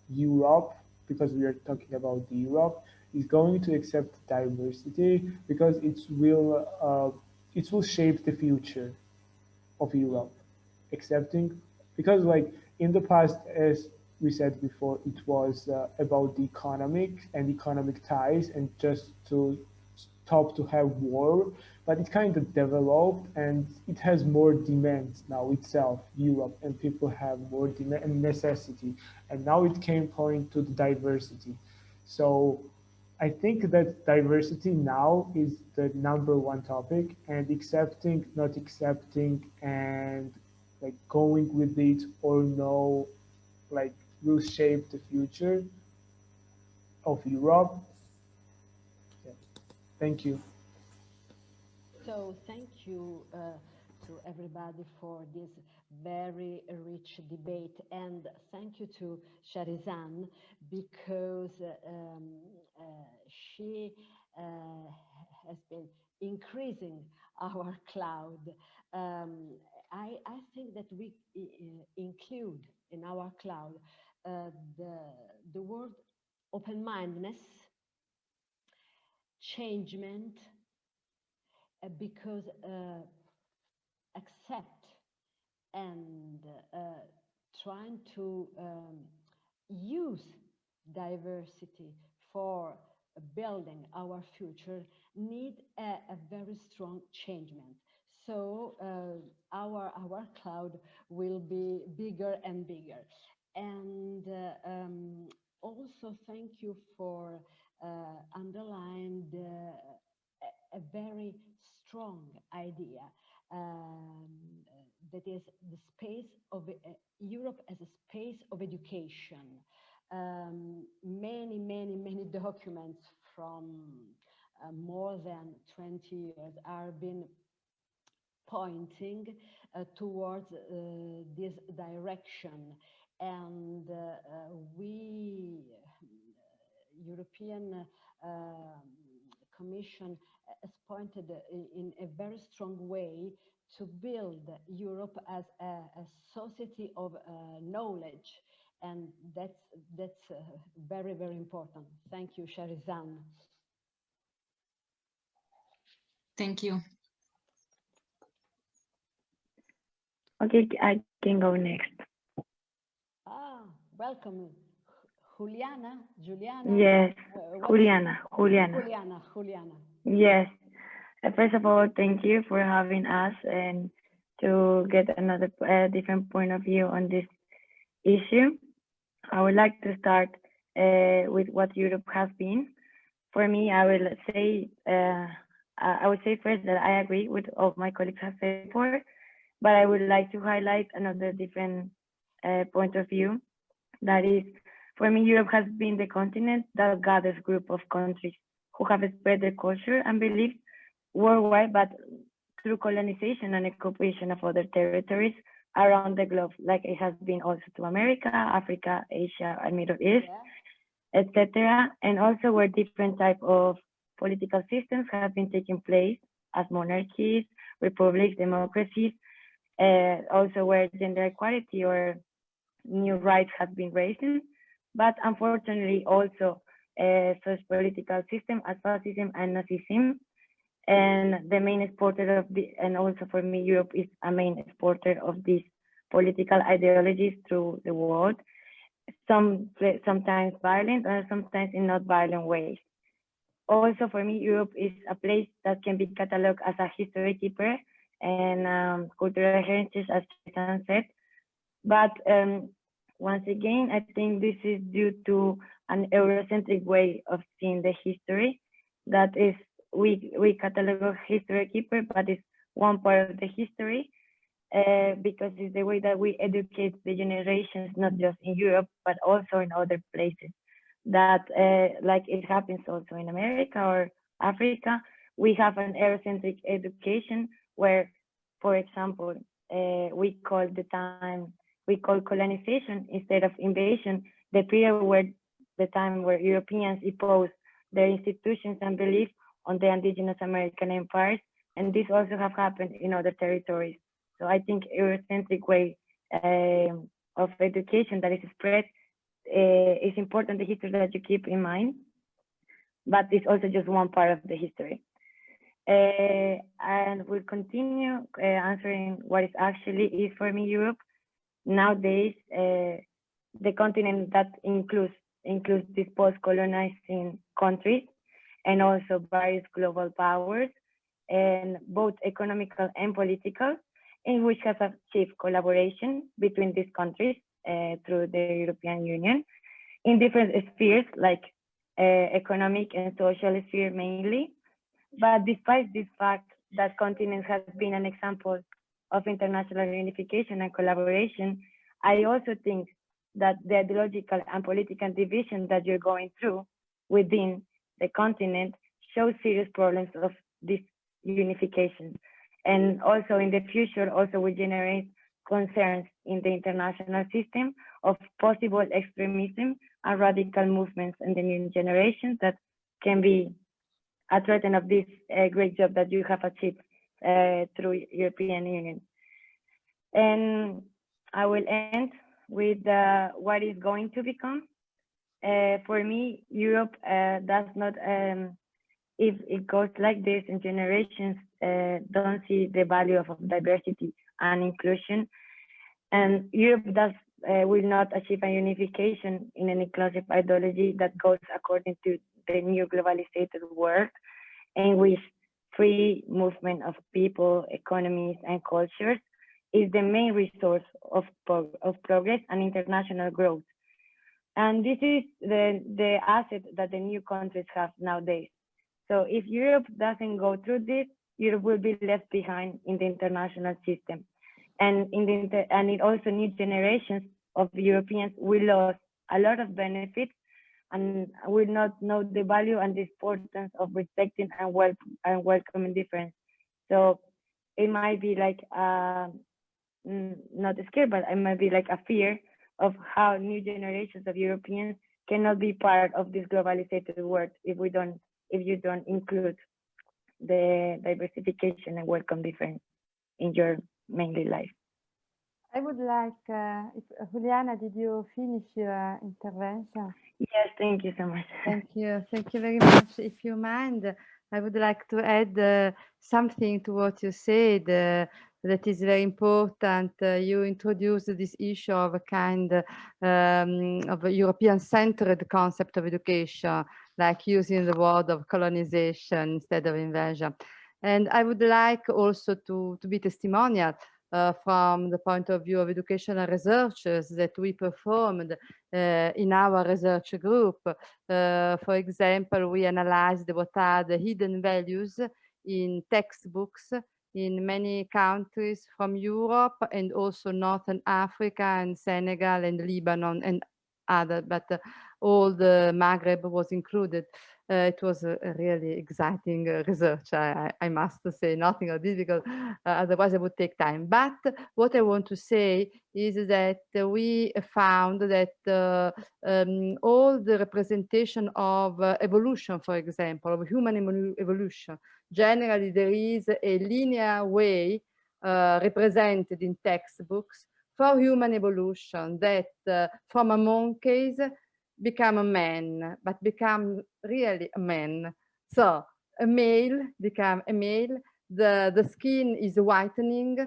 Europe, because we are talking about the Europe, is going to accept diversity because it will shape the future of Europe, accepting, because like in the past, as we said before, it was about the economic ties and just to stop to have war, but it kind of developed and it has more demands now itself, Europe, and people have more demand and necessity, and now it came point to the diversity. So I think that diversity now is the #1 topic, and accepting, not accepting, and like going with it or no, like will shape the future of Europe. Yeah. Thank you. So thank you to everybody for this very rich debate, and thank you to Sharizan because she has been increasing our cloud. I think that we include in our cloud the word open-mindedness, changement, because accept and trying to use diversity for building our future need a very strong changement. So our cloud will be bigger and bigger. And also thank you for underlined a very strong idea, that is the space of Europe as a space of education. Many documents from more than 20 years are been pointing towards this direction, and we European Commission has pointed in a very strong way to build Europe as a society of knowledge, and that's very important. Thank you, Sharizan. Thank you. Okay, I can go next. Welcome, Juliana. Yes, Juliana. Yes. First of all, thank you for having us and to get another different point of view on this issue. I would like to start with what Europe has been. For me, I would say first that I agree with all my colleagues have said before, but I would like to highlight another different point of view. That is, for me, Europe has been the continent that gathers group of countries who have spread their culture and beliefs worldwide, but through colonization and occupation of other territories around the globe, like it has been also to America, Africa, Asia, and Middle East, etc. And also where different type of political systems have been taking place as monarchies, republics, democracies, also where gender equality or new rights have been raised, but unfortunately also such political system as fascism and Nazism. And the main exporter of the, and also for me, Europe is a main exporter of these political ideologies through the world, sometimes violent or sometimes in not violent ways. Also for me, Europe is a place that can be cataloged as a history keeper and cultural heritage, as Susan said. But once again, I think this is due to an Eurocentric way of seeing the history. That is, we catalog history keeper, but it's one part of the history because it's the way that we educate the generations, not just in Europe, but also in other places. That, like it happens also in America or Africa, we have an Eurocentric education where, for example, we call colonization instead of invasion the period where the time where Europeans imposed their institutions and beliefs on the indigenous American empires, and this also have happened in other territories. So I think Eurocentric way of education that is spread is important, the history that you keep in mind, but it's also just one part of the history. And we'll continue answering what it actually is for me Europe. Nowadays, the continent that includes these post-colonizing countries and also various global powers, and both economical and political, in which has achieved collaboration between these countries through the European Union in different spheres, like economic and social sphere mainly. But despite this fact that continent has been an example of international unification and collaboration, I also think that the ideological and political division that you're going through within the continent shows serious problems of this unification. And also in the future, also will generate concerns in the international system of possible extremism and radical movements in the new generations that can be a threat of this great job that you have achieved through European Union. And I will end with what is going to become. For me, Europe does not, if it goes like this and generations don't see the value of diversity and inclusion, and Europe will not achieve a unification in an inclusive ideology that goes according to the new globalized world, in which free movement of people, economies, and cultures is the main resource of progress and international growth. And this is the asset that the new countries have nowadays. So if Europe doesn't go through this, Europe will be left behind in the international system. And it also new generations of Europeans will lose a lot of benefits and will not know the value and the importance of respecting and welcoming difference. So it might be like not a scare, but it might be like a fear of how new generations of Europeans cannot be part of this globalized world if you don't include the diversification and welcome difference in your mainly life. I would like, Juliana, did you finish your intervention? Yes, thank you so much. Thank you very much. If you mind, I would like to add something to what you said that is very important. You introduced this issue of a kind of a European-centered concept of education, like using the word of colonization instead of invasion. And I would like also to be testimonial from the point of view of educational researchers that we performed in our research group. For example, we analyzed what are the hidden values in textbooks in many countries from Europe and also Northern Africa and Senegal and Lebanon and other, but all the Maghreb was included. It was a really exciting research, I must say, nothing of this because otherwise it would take time. But what I want to say is that we found that all the representation of evolution, for example, of human evolution, generally there is a linear way represented in textbooks for human evolution that from a monkey become a man, but become really a man. So a male become a male, the skin is whitening,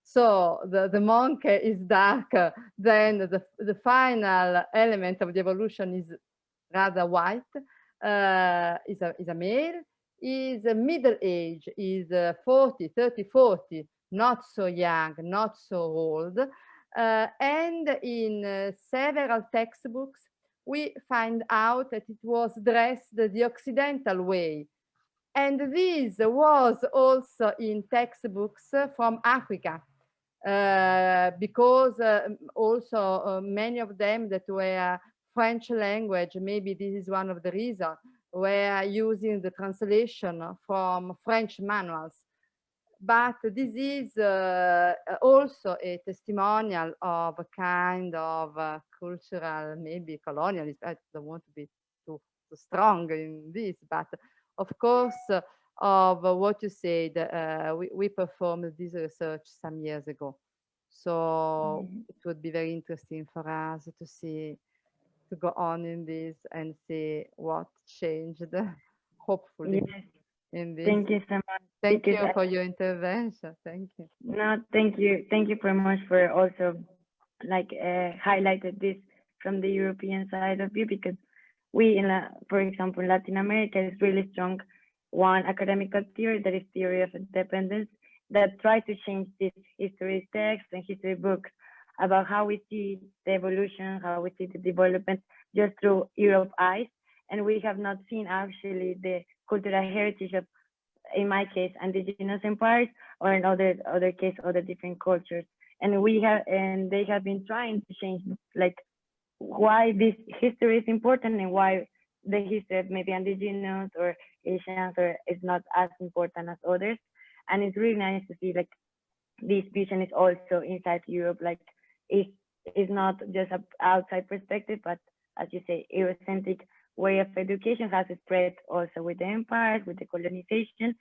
so the monkey is darker, then the final element of the evolution is rather white, is a male, is a middle age, is 30, 40, not so young, not so old. And in several textbooks, we find out that it was dressed the Occidental way. And this was also in textbooks from Africa, because also many of them that were French language, maybe this is one of the reasons, were using the translation from French manuals. But this is also a testimonial of a kind of cultural, maybe colonialism. I don't want to be too strong in this, but of course, of what you said, we performed this research some years ago. So it would be very interesting for us to see, to go on in this and see what changed, hopefully. Yes. In this. Thank you so much. Thank you for your intervention. Thank you. No, thank you. Thank you very much for also like highlighted this from the European side of view, because we in, for example, Latin America is really strong one academical theory, that is theory of independence, that tries to change this history text and history books about how we see the evolution, how we see the development just through Europe eyes. And we have not seen actually the cultural heritage of, in my case, indigenous empires, or in other case, other different cultures. And they have been trying to change, like, why this history is important and why the history of maybe indigenous or Asians or is not as important as others. And it's really nice to see like this vision is also inside Europe, like it's not just an outside perspective, but as you say, Eurocentric way of education has spread also with the empires, with the colonization,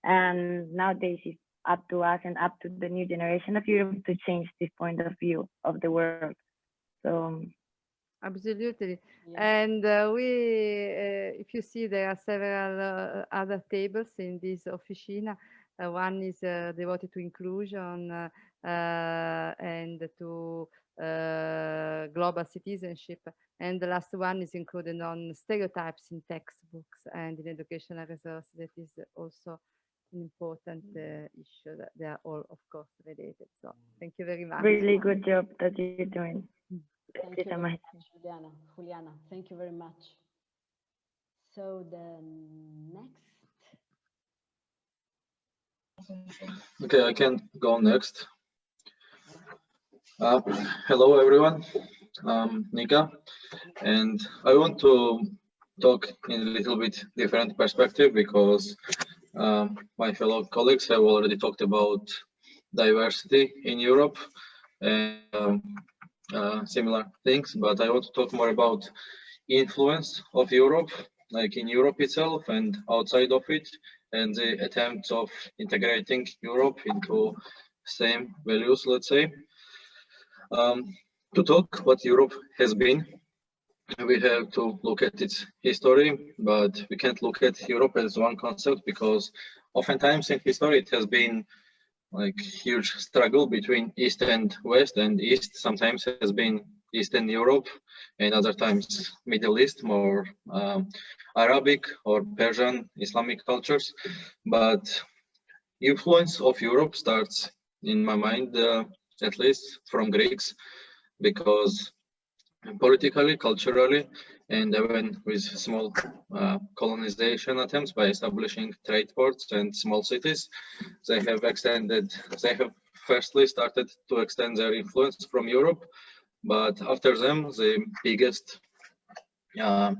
and nowadays it's up to us and up to the new generation of Europe to change this point of view of the world. So absolutely. Yeah. And if you see, there are several other tables in this Officina. One is devoted to inclusion and to global citizenship. And the last one is included on stereotypes in textbooks and in educational resources. That is also an important issue that they are all, of course, related. So thank you very much. Really good job that you're doing. Thank you so much, Juliana. Thank you very much. So the next. Okay, I can go next. Hello, everyone. I'm Nika, and I want to talk in a little bit different perspective because my fellow colleagues have already talked about diversity in Europe and similar things, but I want to talk more about influence of Europe, like in Europe itself and outside of it, and the attempts of integrating Europe into same values, let's say. To talk what Europe has been, we have to look at its history, but we can't look at Europe as one concept because oftentimes in history it has been like huge struggle between East and West, and East sometimes has been Eastern Europe and other times Middle East, more Arabic or Persian Islamic cultures. But influence of Europe starts in my mind at least from Greeks, because politically, culturally, and even with small colonization attempts by establishing trade ports and small cities, they have firstly started to extend their influence from Europe, but after them, the biggest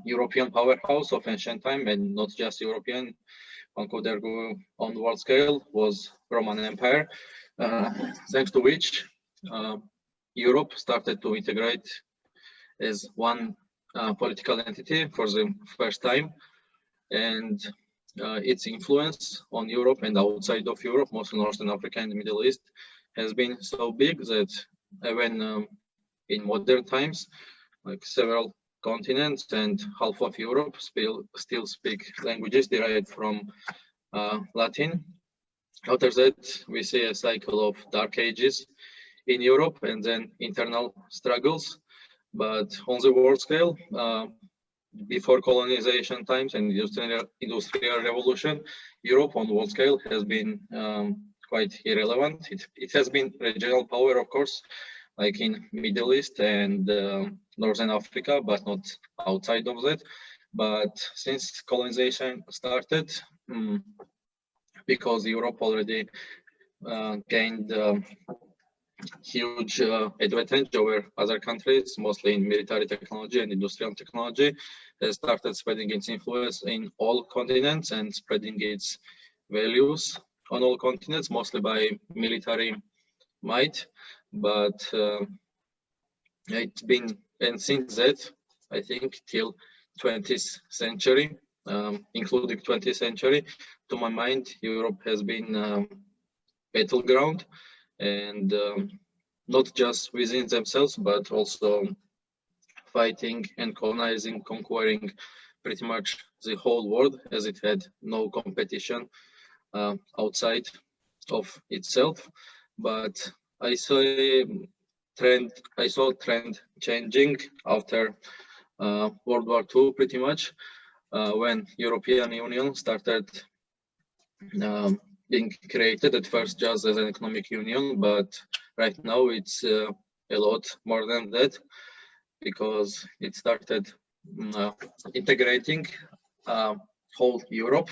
European powerhouse of ancient time, and not just European, one could argue on world scale, was Roman Empire, thanks to which Europe started to integrate as one political entity for the first time, and its influence on Europe and outside of Europe, mostly Northern Africa and the Middle East, has been so big that even in modern times, like several continents and half of Europe still speak languages derived from Latin. After that, we see a cycle of dark ages in Europe and then internal struggles. But on the world scale, before colonization times and industrial revolution, Europe on world scale has been quite irrelevant. It has been regional power, of course, like in Middle East and Northern Africa, but not outside of that. But since colonization started, because Europe already gained huge advantage over other countries, mostly in military technology and industrial technology, has started spreading its influence in all continents and spreading its values on all continents, mostly by military might. But it's been, and since that, I think till 20th century, including 20th century, to my mind, Europe has been battleground, and not just within themselves, but also fighting and colonizing, conquering pretty much the whole world, as it had no competition outside of itself. But I saw trend changing after World War II, pretty much, when European Union started being created, at first just as an economic union, but right now it's a lot more than that, because it started integrating whole Europe,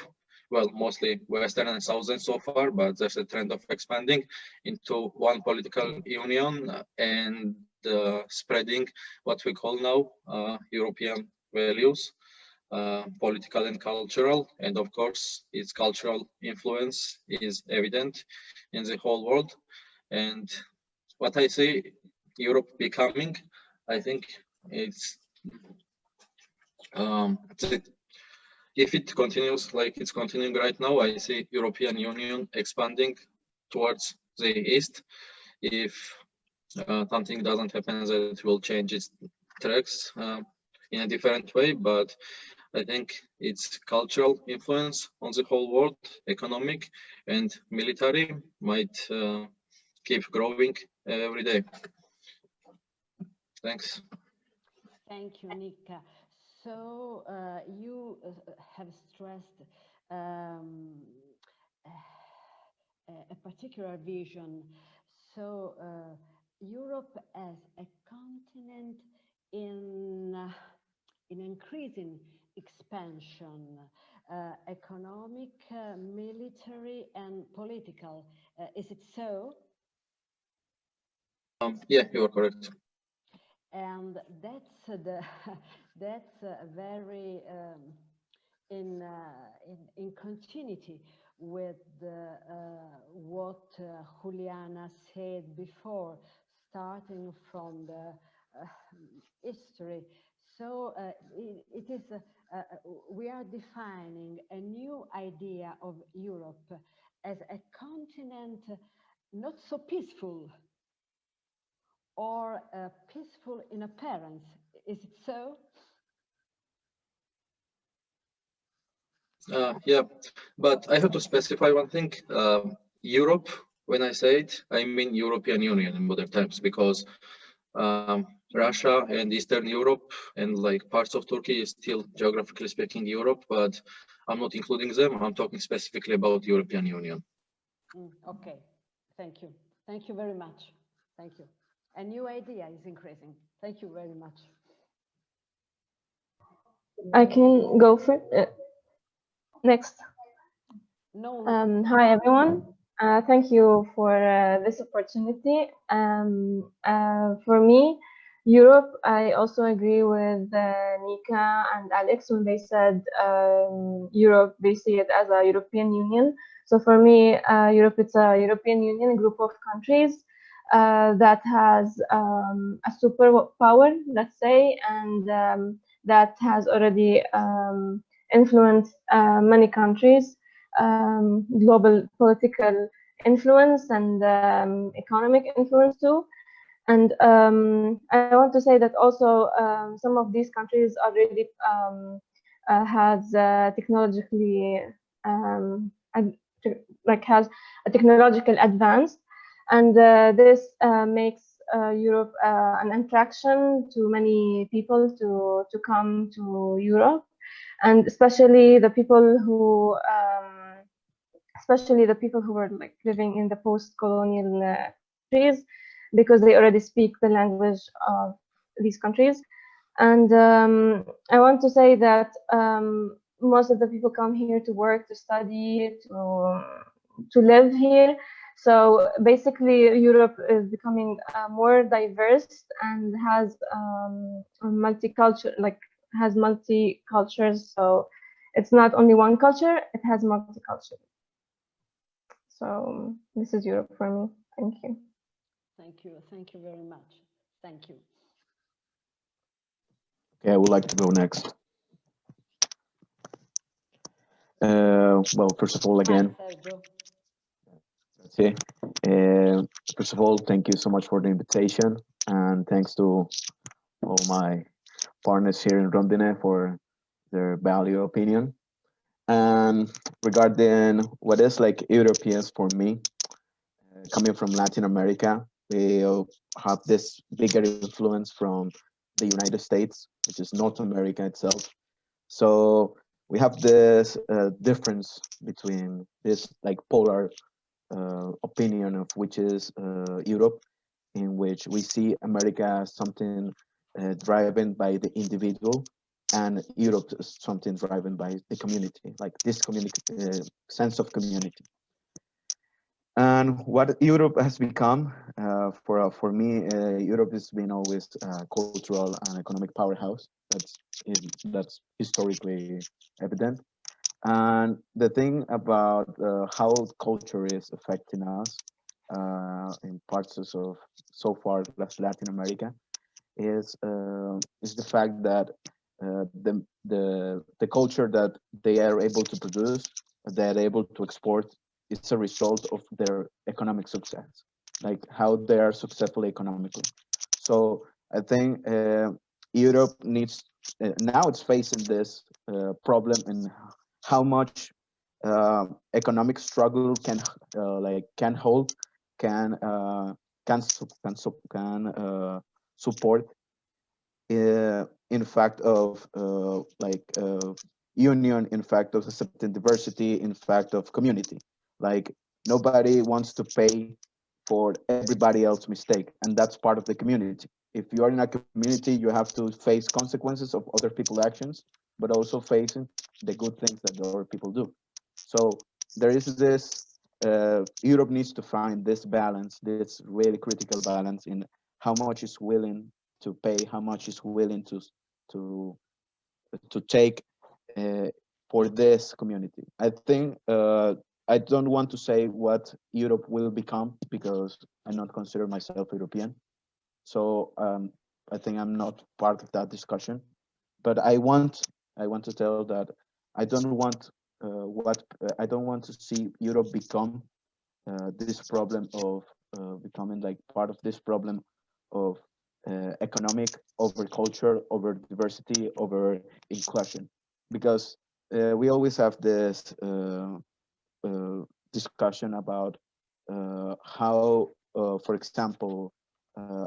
well, mostly Western and Southern so far, but there's a trend of expanding into one political union and spreading what we call now European values. Political and cultural, and of course its cultural influence is evident in the whole world. And what I say Europe becoming, I think it's if it continues like it's continuing right now, I see European Union expanding towards the east. If something doesn't happen, that it will change its tracks in a different way, but I think its cultural influence on the whole world, economic and military, might keep growing every day. Thanks. Thank you, Nika. So you have stressed a particular vision. So Europe as a continent in increasing expansion, economic, military, and political. Is it so? Yeah, you are correct. And that's that's very in continuity with what Juliana said before, starting from the history. So it is we are defining a new idea of Europe as a continent not so peaceful or peaceful in appearance. Is it so? Yeah, but I have to specify one thing. Europe, when I say it, I mean European Union in modern times, because Russia and Eastern Europe and like parts of Turkey is still geographically speaking Europe, but I'm not including them. I'm talking specifically about European Union. Okay, thank you. Thank you very much. Thank you. A new idea is increasing. Thank you very much. I can go for next. No. Hi everyone. Thank you for this opportunity. For me, Europe, I also agree with Nika and Alex when they said Europe, they see it as a European Union. So for me, Europe, it's a European Union group of countries that has a superpower, let's say, and that has already influenced many countries, global political influence and economic influence too. And I want to say that also some of these countries already has technologically like has a technological advance, and this makes Europe an attraction to many people to come to Europe, and especially the people who were like living in the post-colonial countries, because they already speak the language of these countries. And I want to say that most of the people come here to work, to study, to live here. So basically, Europe is becoming more diverse and has has multi cultures. So it's not only one culture; it has multicultural. So this is Europe for me. Thank you. Thank you. Thank you very much. Thank you. Okay, I would like to go next. Well, first of all, again, that's it. First of all, thank you so much for the invitation, and thanks to all my partners here in Rondine for their valuable opinion. And regarding what is like Europeans for me, coming from Latin America, we have this bigger influence from the United States, which is North America itself. So we have this difference between this like polar opinion of which is Europe, in which we see America as something driven by the individual, and Europe is something driven by the community, like this sense of community. And what Europe has become, for me, Europe has been always a cultural and economic powerhouse. That's historically evident. And the thing about how culture is affecting us in parts of so far Latin America is the fact that the culture that they are able to produce, they are able to export, it's a result of their economic success, like how they are successful economically. So I think Europe needs now it's facing this problem in how much economic struggle can hold, can support in fact of union, in fact of accepting diversity, in fact of community. Like nobody wants to pay for everybody else's mistake, and that's part of the community. If you are in a community, you have to face consequences of other people's actions, but also facing the good things that the other people do. So there is this. Europe needs to find this balance, this really critical balance in how much is willing to pay, how much is willing to to take uh, for this community. I think I don't want to say what Europe will become because I not consider myself European. So I think I'm not part of that discussion. But I want to tell that I don't want I don't want to see Europe become this problem of becoming like part of this problem of economic over culture, over diversity, over inclusion, because we always have this discussion about how, for example,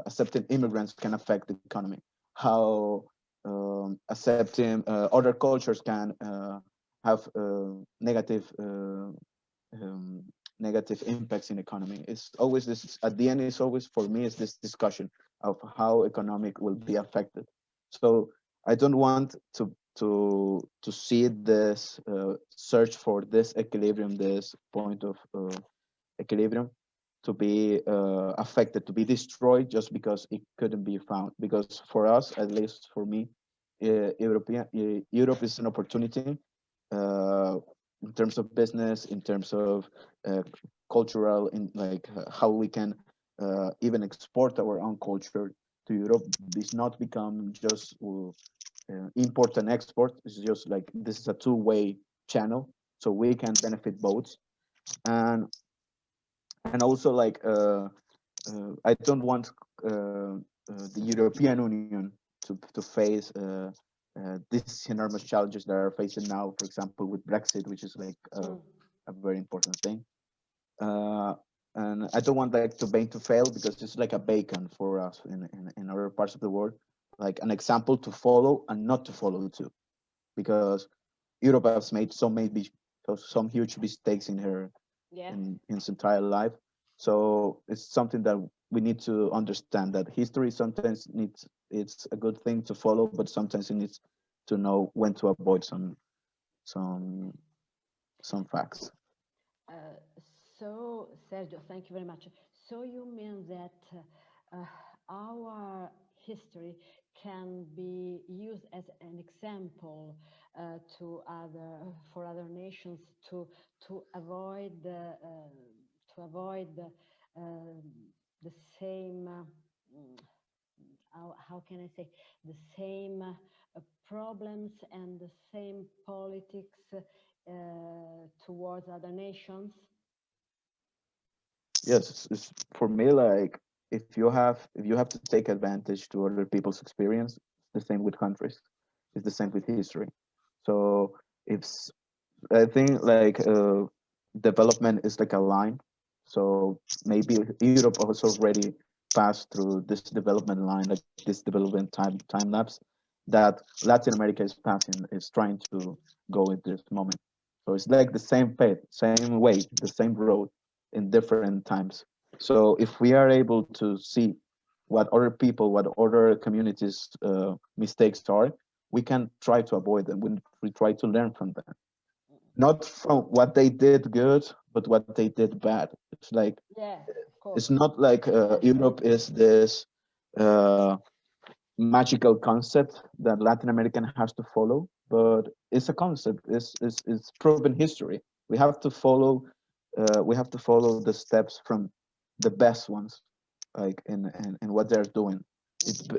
accepting immigrants can affect the economy, how accepting other cultures can have negative negative impacts in economy. It's always this at the end. It's always for me. It's this discussion of how economic will be affected. So I don't want to see this search for this equilibrium, this point of equilibrium, to be affected, to be destroyed just because it couldn't be found. Because for us, at least for me, Europe is an opportunity uh, in terms of business, in terms of uh, cultural, in like how we can even export our own culture to Europe. This not become just import and export. It's just like this is a two-way channel, so we can benefit both. And also like I don't want the European Union to face these enormous challenges that are facing now, for example, with Brexit, which is like a very important thing. Uh, and I don't want like to bake to fail because it's like a bacon for us in other parts of the world, like an example to follow and not to follow too, because Europe has made some huge mistakes in her in its entire life. So it's something that we need to understand that history sometimes needs it's a good thing to follow, but sometimes it needs to know when to avoid some some facts. So, Sergio, thank you very much. So you mean that our history can be used as an example for other nations to avoid the same how can I say the same problems and the same politics towards other nations? Yes, for me like if you have to take advantage to other people's experience, it's the same with countries. It's the same with history. So it's I think like development is like a line. So maybe Europe has already passed through this development line, like this development time lapse that Latin America is passing, is trying to go at this moment. So it's like the same path, same way, the same road in different times. So if we are able to see what other people, what other communities' mistakes are, we can try to avoid them. We try to learn from them, not from what they did good, but what they did bad. It's like it's not like Europe is this magical concept that Latin American has to follow, but it's a concept. It's proven history. We have to follow. We have to follow the steps from the best ones, like in what they're doing.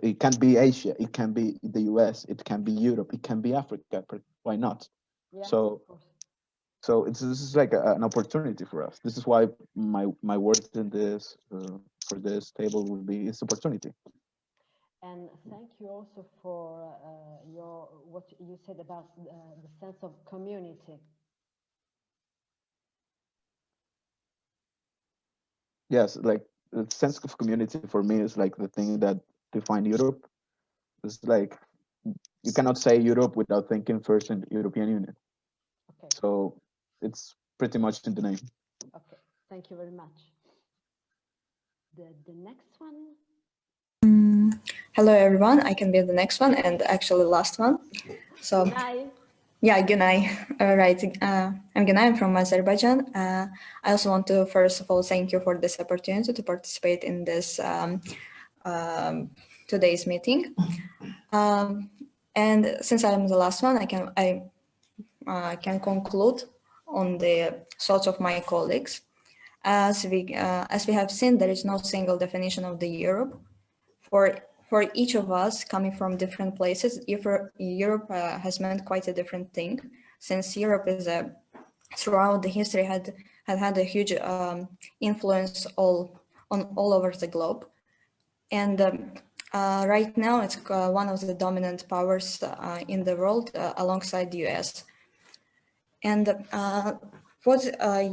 It can be Asia, it can be the US, it can be Europe, it can be Africa. Why not? So this is like an opportunity for us. This is why my words in this for this table would be it's opportunity. And thank you also for what you said about the sense of community. Yes, like the sense of community for me is like the thing that define Europe. It's like you cannot say Europe without thinking first in the European Union. Okay. So it's pretty much in the name. Thank you very much. The next one. Hello, everyone. I can be the next one and actually the last one. So, yeah, Günay. Right. I'm Günay. I'm from Azerbaijan. I also want to, first of all, thank you for this opportunity to participate in this today's meeting. And since I'm the last one, I can conclude on the thoughts of my colleagues. As we have seen, there is no single definition of the Europe. For each of us coming from different places, Europe has meant quite a different thing, since Europe is throughout the history had a huge influence all over the globe, and right now it's one of the dominant powers in the world alongside the US. And what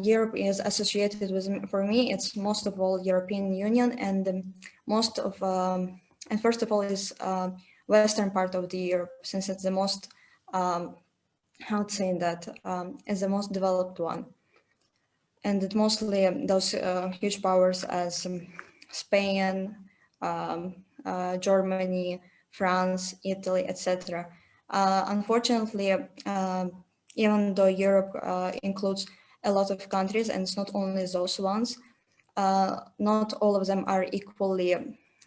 Europe is associated with, for me, it's most of all European Union, and most of and first of all is western part of the Europe, since it's the most how to say that is the most developed one, and it mostly those huge powers as Spain, Germany, France, Italy, etc. Unfortunately, even though Europe includes a lot of countries, and it's not only those ones, not all of them are equally,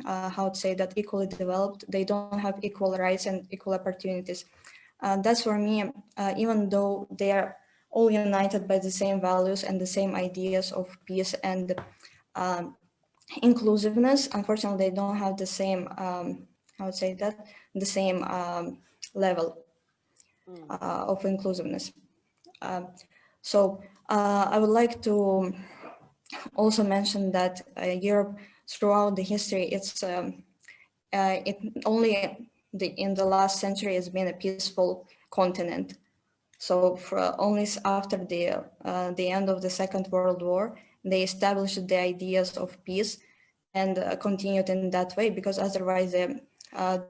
how to say that, equally developed. They don't have equal rights and equal opportunities. That's for me, even though they are all united by the same values and the same ideas of peace and inclusiveness, unfortunately, they don't have the same, I would say that, the same level of inclusiveness. So I would like to also mention that Europe, throughout the history, it's it only in the last century has been a peaceful continent. So only after the end of the Second World War, they established the ideas of peace and continued in that way, because otherwise the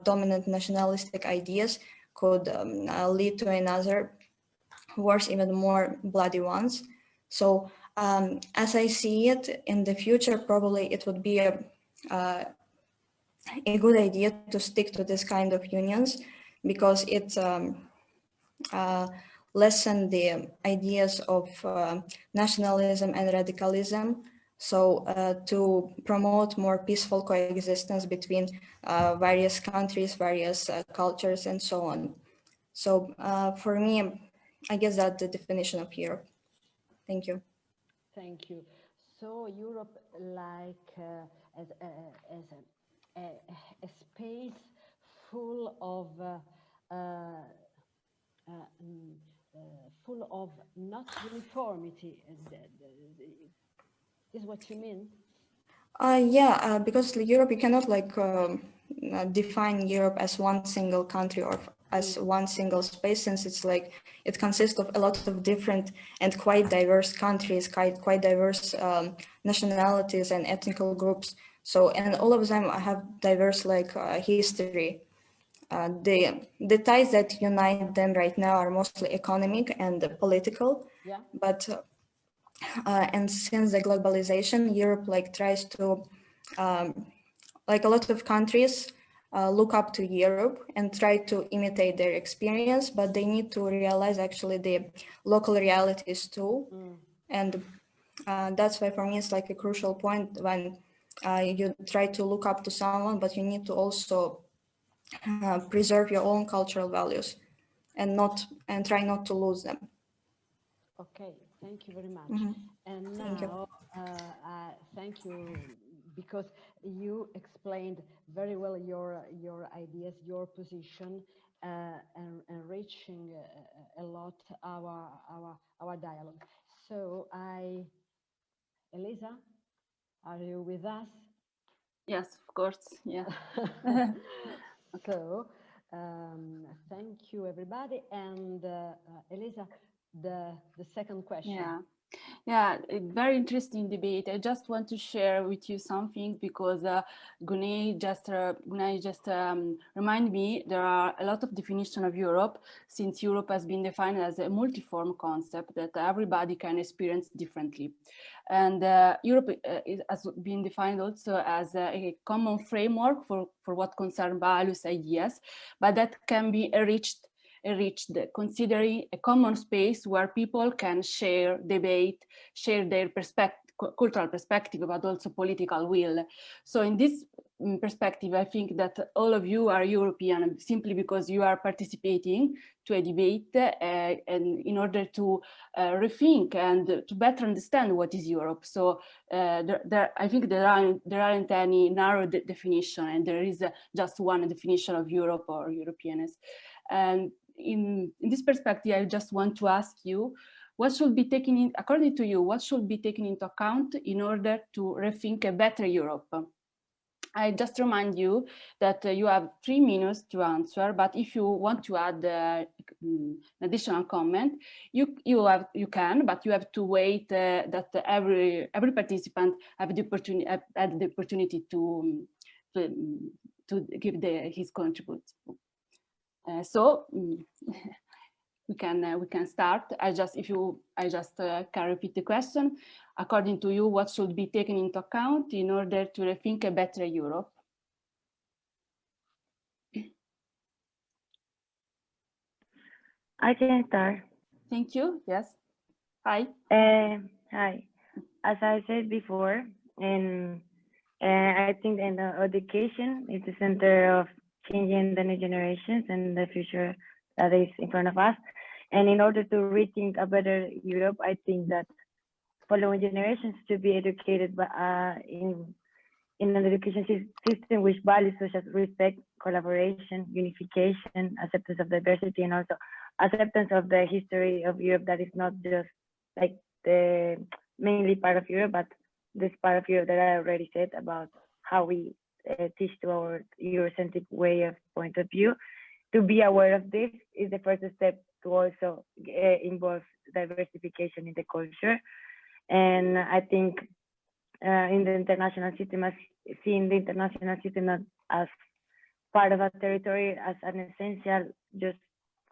dominant nationalistic ideas could lead to another worse, even more bloody ones. So as I see it in the future, probably it would be a good idea to stick to this kind of unions, because it lessen the ideas of nationalism and radicalism. So to promote more peaceful coexistence between various countries, various cultures, and so on. So for me, I guess that's the definition of Europe. Thank you. Thank you. So Europe, like as a space full of not uniformity. Is what you mean? Yeah, because Europe, you cannot like define Europe as one single country or as one single space, since it's like it consists of a lot of different and quite diverse countries, quite diverse nationalities and ethnical groups. So, and all of them have diverse like history. The ties that unite them right now are mostly economic and political, yeah. But and since the globalization, Europe like tries to, like a lot of countries, look up to Europe and try to imitate their experience, but they need to realize actually the local realities too. And that's why for me it's like a crucial point when you try to look up to someone, but you need to also preserve your own cultural values and try not to lose them. Okay, thank you very much. And Thank you. now, thank you, because you explained very well your ideas, your position, and enriching a lot our dialogue. So Elisa, are you with us? Yes, of course. Yeah. So thank you, everybody. And Elisa, the second question. Yeah. Yeah, a very interesting debate. I just want to share with you something because Gunay just remind me there are a lot of definition of Europe, since Europe has been defined as a multiform concept that everybody can experience differently. And Europe has been defined also as a common framework for what concern values, ideas, but that can be enriched considering a common space where people can share, debate, share their cultural perspective, but also political will. So in this perspective, I think that all of you are European simply because you are participating to a debate and in order to rethink and to better understand what is Europe. So I think there aren't any narrow definition, and there is just one definition of Europe or Europeanness. And in this perspective, I just want to ask you, what should be taken in, according to you, what should be taken into account in order to rethink a better Europe? I just remind you that you have 3 minutes to answer, but if you want to add an additional comment, you can, but you have to wait that every participant have the opportunity to give his contribution. So we can start. I just can repeat the question. According to you, what should be taken into account in order to rethink a better Europe? I can start. Thank you. Yes. Hi. Hi. As I said before, and I think in the education is the center of changing the new generations and the future that is in front of us. And in order to rethink a better Europe, I think that following generations should be educated in an education system which values such as respect, collaboration, unification, acceptance of diversity, and also acceptance of the history of Europe that is not just like the mainly part of Europe, but this part of Europe that I already said about how we teach to our Eurocentric way of point of view. To be aware of this is the first step to also involve diversification in the culture. And I think in the international system, seeing the international system not as part of a territory, as an essential just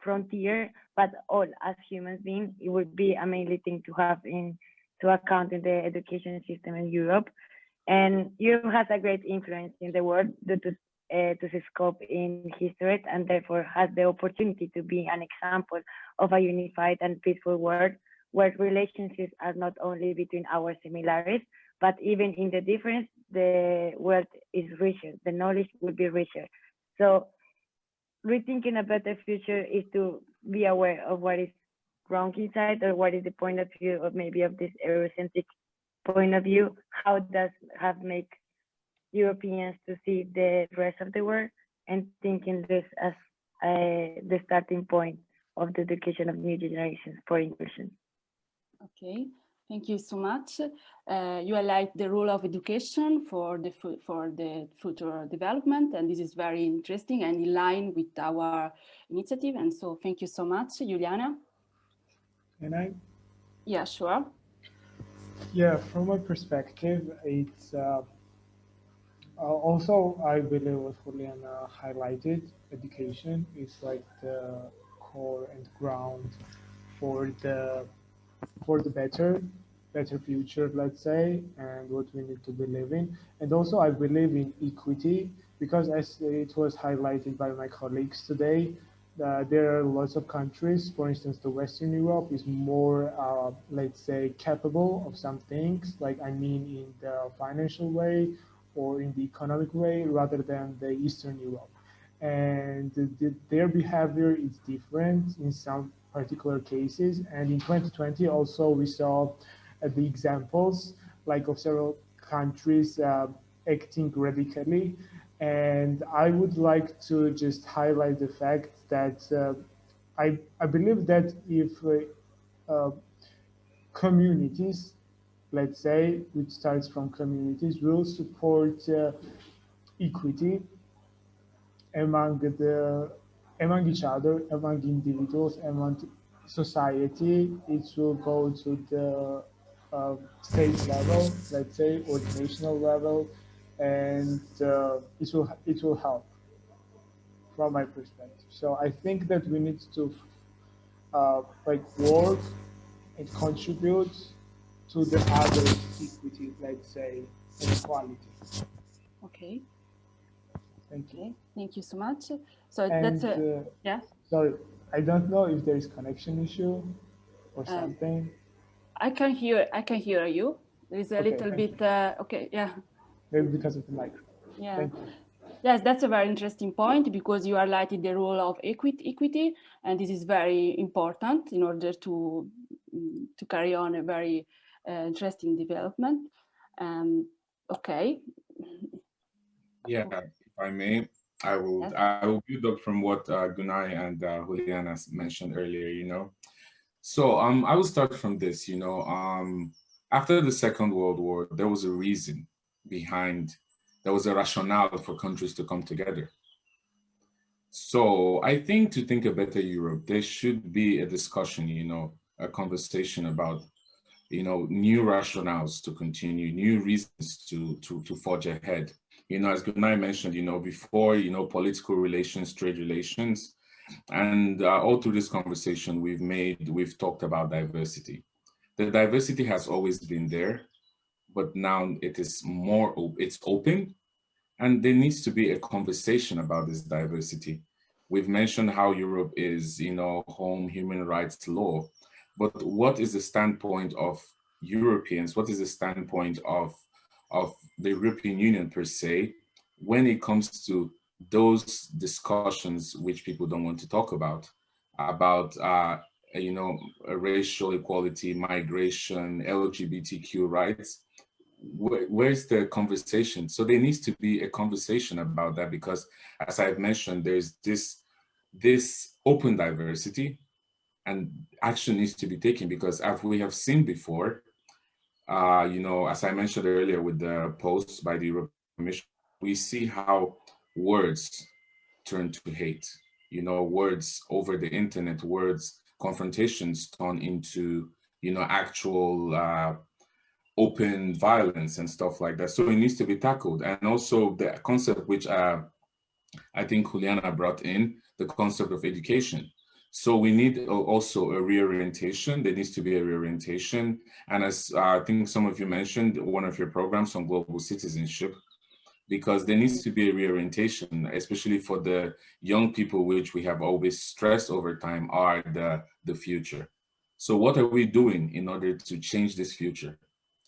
frontier, but all as human beings, it would be a mainly thing to have to account in the education system in Europe. And Europe has a great influence in the world due to its scope in history, and therefore has the opportunity to be an example of a unified and peaceful world where relationships are not only between our similarities, but even in the difference, the world is richer, the knowledge will be richer. So rethinking a better future is to be aware of what is wrong inside, or what is the point of view of maybe of this Eurocentric point of view, how does have make Europeans to see the rest of the world, and thinking this as the starting point of the education of new generations for inclusion. Okay, thank you so much. You highlight the role of education for the future development, and this is very interesting and in line with our initiative. And so, thank you so much, Juliana. Can I? Yeah, sure. Yeah, from my perspective, it's also, I believe what Juliana highlighted, education is like the core and ground for the better future, let's say, and what we need to believe in. And also I believe in equity, because as it was highlighted by my colleagues today, there are lots of countries, for instance, the Western Europe is more, let's say, capable of some things, like I mean in the financial way or in the economic way, rather than the Eastern Europe. And their behavior is different in some particular cases. And in 2020 also we saw the examples like of several countries acting radically. And I would like to just highlight the fact that I believe that if communities, let's say, which starts from communities, will support equity among each other, among individuals, among society, it will go to the state level, let's say, or national level, and it will help from my perspective. So I think that we need to like work and contribute to the other equity, let's say, and equality. Okay. Thank you. Okay. Thank you so much. So And, that's a yeah. Sorry, I don't know if there is connection issue or something. I can hear you. There is a Okay, little bit. Okay. Yeah. Maybe because of the microphone. Yeah. Thank you. Yes, that's a very interesting point because you highlighted the role of equity, and this is very important in order to carry on a very interesting development. Okay. Yeah, if I may, I will build up from what Gunay and Juliana mentioned earlier. So I will start from this. After the Second World War, there was a reason behind. There was a rationale for countries to come together. So I think to think a better Europe, there should be a discussion, a conversation about, new rationales to continue, new reasons to forge ahead. As Gunay mentioned, before, political relations, trade relations, and all through this conversation, we've talked about diversity. The diversity has always been there, but now it is it's open, and there needs to be a conversation about this diversity. We've mentioned how Europe is, home human rights law, but what is the standpoint of Europeans? What is the standpoint of the European Union per se when it comes to those discussions which people don't want to talk about racial equality, migration, LGBTQ rights? Where's the conversation? So there needs to be a conversation about that, because as I've mentioned, there's this open diversity, and action needs to be taken, because as we have seen before, as I mentioned earlier with the posts by the European Commission, we see how words turn to hate. Words over the internet, words, confrontations turn into, actual open violence and stuff like that. So it needs to be tackled. And also the concept which I think Juliana brought in, the concept of education. So we need also a reorientation. There needs to be a reorientation. And as I think some of you mentioned, one of your programs on global citizenship, because there needs to be a reorientation, especially for the young people, which we have always stressed over time are the future. So what are we doing in order to change this future?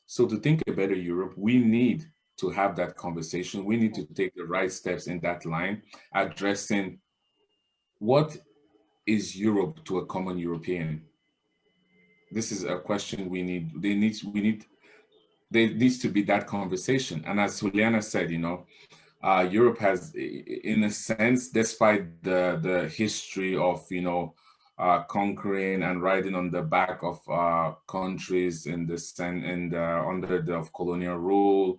So to think a better Europe, we need to have that conversation. We need to take the right steps in that line, addressing what is Europe to a common European. This is a question we need. There needs to be that conversation. And as Juliana said, Europe has, in a sense, despite the history of, conquering and riding on the back of countries under the colonial rule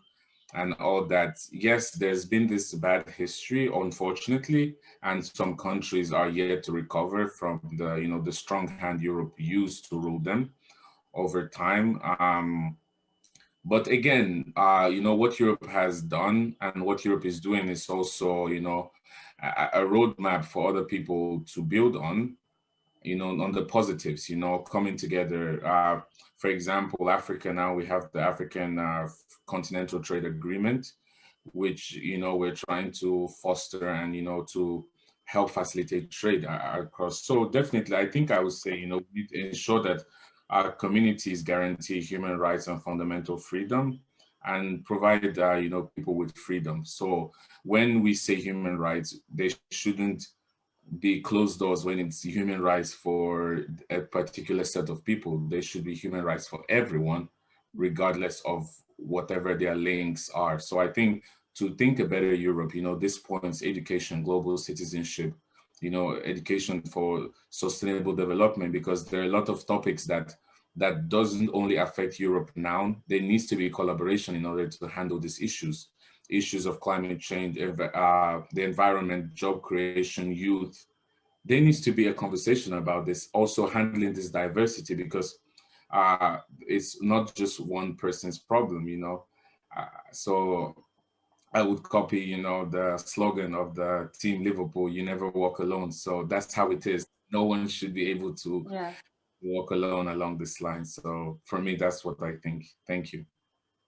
and all that. Yes, there's been this bad history, unfortunately, and some countries are yet to recover from the strong hand Europe used to rule them over time. But again, what Europe has done and what Europe is doing is also, a roadmap for other people to build on, on the positives, coming together. For example, Africa, now we have the African Continental Trade Agreement, which, we're trying to foster and, to help facilitate trade across. So definitely, I think I would say, we need to ensure that our communities guarantee human rights and fundamental freedom and provide, people with freedom. So when we say human rights, they shouldn't be closed doors when it's human rights for a particular set of people. They should be human rights for everyone, regardless of whatever their links are. So I think to think a better Europe, this points education, global citizenship, education for sustainable development, because there are a lot of topics that doesn't only affect Europe now. There needs to be collaboration in order to handle these issues of climate change, the environment, job creation, youth. There needs to be a conversation about this, also handling this diversity, because it's not just one person's problem, you know. So I would copy, you know, the slogan of the team Liverpool, you never walk alone. So that's how it is. No one should be able to walk alone along this line. So for me, that's what I think. Thank you.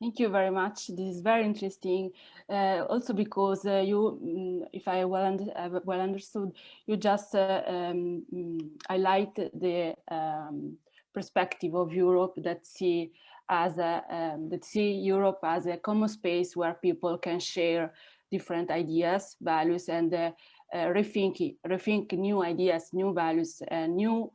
Thank you very much. This is very interesting. Also because if I well understood, you just highlight the perspective of Europe that see Europe as a common space where people can share different ideas, values, and rethink new ideas, new values, and new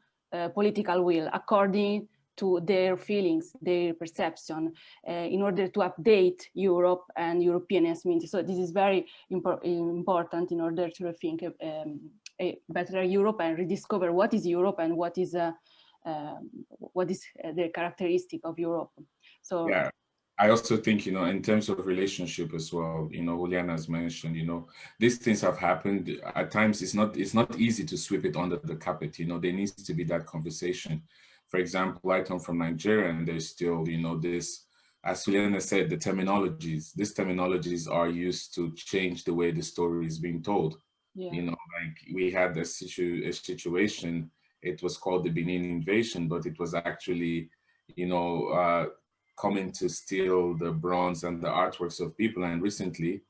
political will according to their feelings, their perception, in order to update Europe and Europeanness. So this is very important in order to rethink a better Europe and rediscover what is Europe and what is the characteristic of Europe. So yeah, I also think, you know, in terms of relationship as well, you know, Juliana has mentioned, you know, these things have happened. At times it's not easy to sweep it under the carpet. You know, there needs to be that conversation. For example, I come from Nigeria, and there's still, you know, this, as Juliana said, these terminologies are used to change the way the story is being told. Yeah. You know, like we had a situation, it was called the Benin invasion, but it was actually, you know, coming to steal the bronze and the artworks of people. And recently,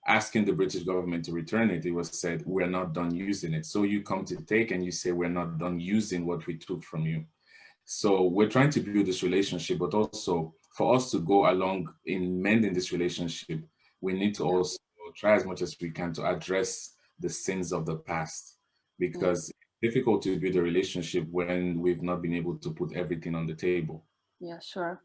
asking the British government to return it, it was said, we're not done using it. So you come to take and you say, we're not done using what we took from you. So we're trying to build this relationship, but also for us to go along in mending this relationship, we need to also try as much as we can to address the sins of the past, because it's difficult to build a relationship when we've not been able to put everything on the table. Yeah, sure.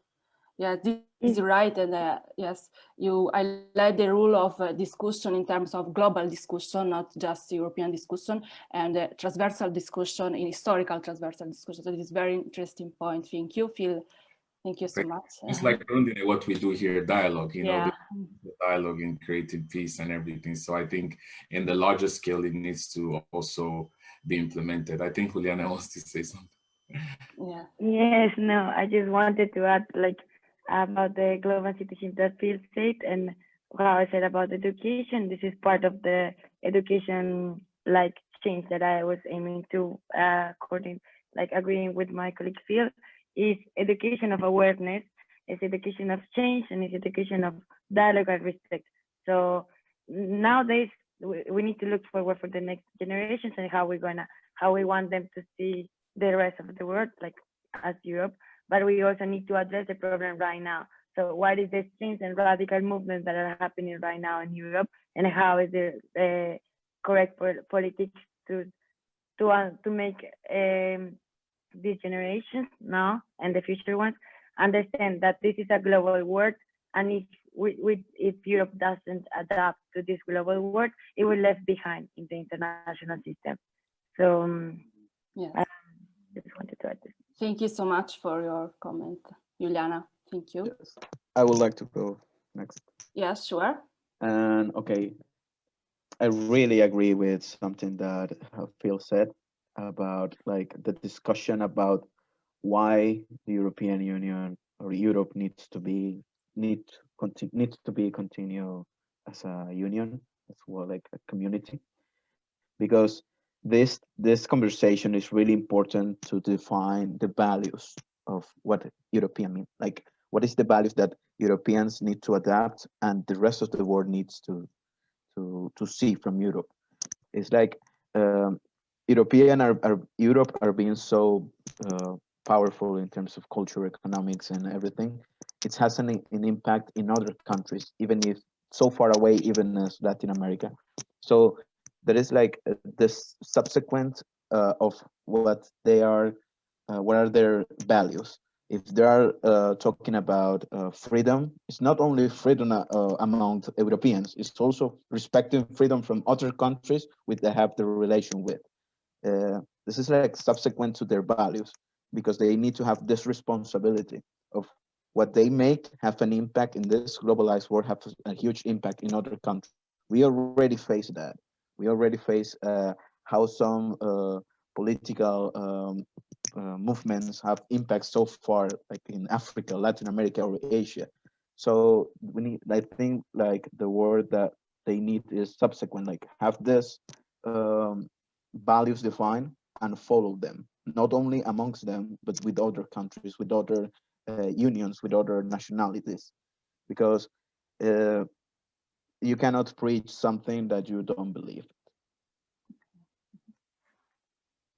Yeah, this is right. And yes, I like the rule of discussion in terms of global discussion, not just European discussion, and transversal discussion, in historical transversal discussion. So this is a very interesting point. Thank you, Phil. Thank you so much. It's like what we do here, dialogue, you know, Yeah. the dialogue in creative peace and everything. So I think in the larger scale, it needs to also be implemented. I think Juliana wants to say something. Yeah. Yes, no, I just wanted to add like about the global citizenship that Phil said, and what I said about education. This is part of the education like change that I was aiming to agreeing with my colleague Phil, is education of awareness, is education of change, and is education of dialogue and respect. So nowadays we need to look forward for the next generations and how we want them to see the rest of the world, like as Europe, but we also need to address the problem right now. So what is the change and radical movements that are happening right now in Europe, and how is the correct politics to make these generations now and the future ones understand that this is a global world, and if Europe doesn't adapt to this global world, it will left behind in the international system. So yeah. I just wanted to add this. Thank you so much for your comment, Juliana. Thank you. Yes. I would like to go next. Yeah, sure. And okay, I really agree with something that Phil said about like the discussion about why the European Union or Europe needs to be continue as a union, as well, like a community, because this conversation is really important to define the values of what European means. Like, what is the values that Europeans need to adapt and the rest of the world needs to see from Europe? It's like Europe are being so powerful in terms of culture, economics, and everything. It has an impact in other countries, even if so far away, even as Latin America. So there is like this subsequent of what they are, what are their values. If they are talking about freedom, it's not only freedom among Europeans, it's also respecting freedom from other countries which they have the relation with. This is like subsequent to their values, because they need to have this responsibility of what they make have an impact in this globalized world, have a huge impact in other countries. We already face that. We already face how some political movements have impact so far, like in Africa, Latin America, or Asia. So we need, I think, like the word that they need is subsequent, like have this values defined and follow them, not only amongst them, but with other countries, with other unions, with other nationalities, because you cannot preach something that you don't believe.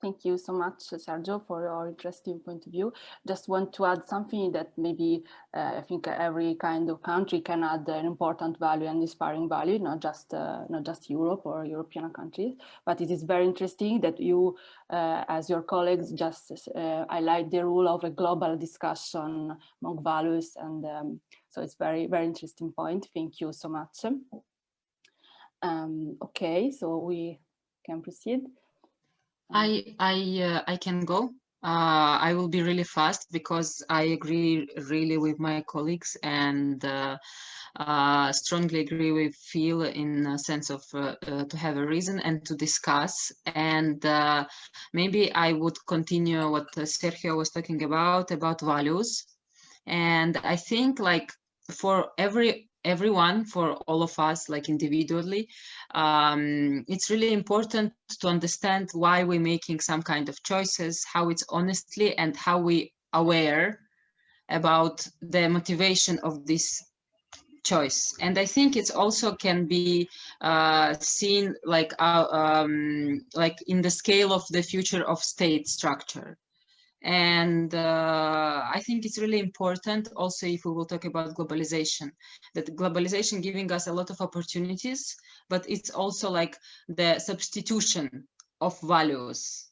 Thank you so much, Sergio, for your interesting point of view. Just want to add something that maybe I think every kind of country can add an important value and inspiring value, not just Europe or European countries. But it is very interesting that you, as your colleagues, just highlight the role of a global discussion among values, and so it's very interesting point. Thank you so much. Okay, so we can proceed. I can go. I will be really fast because I agree really with my colleagues and strongly agree with Phil in a sense of to have a reason and to discuss. And maybe I would continue what Sergio was talking about values. And I think like for everyone, for all of us, like individually, it's really important to understand why we're making some kind of choices, how it's honestly, and how we aware about the motivation of this choice. And I think it's also can be seen like in the scale of the future of state structure. And I think it's really important also if we will talk about globalization, that globalization giving us a lot of opportunities, but it's also like the substitution of values.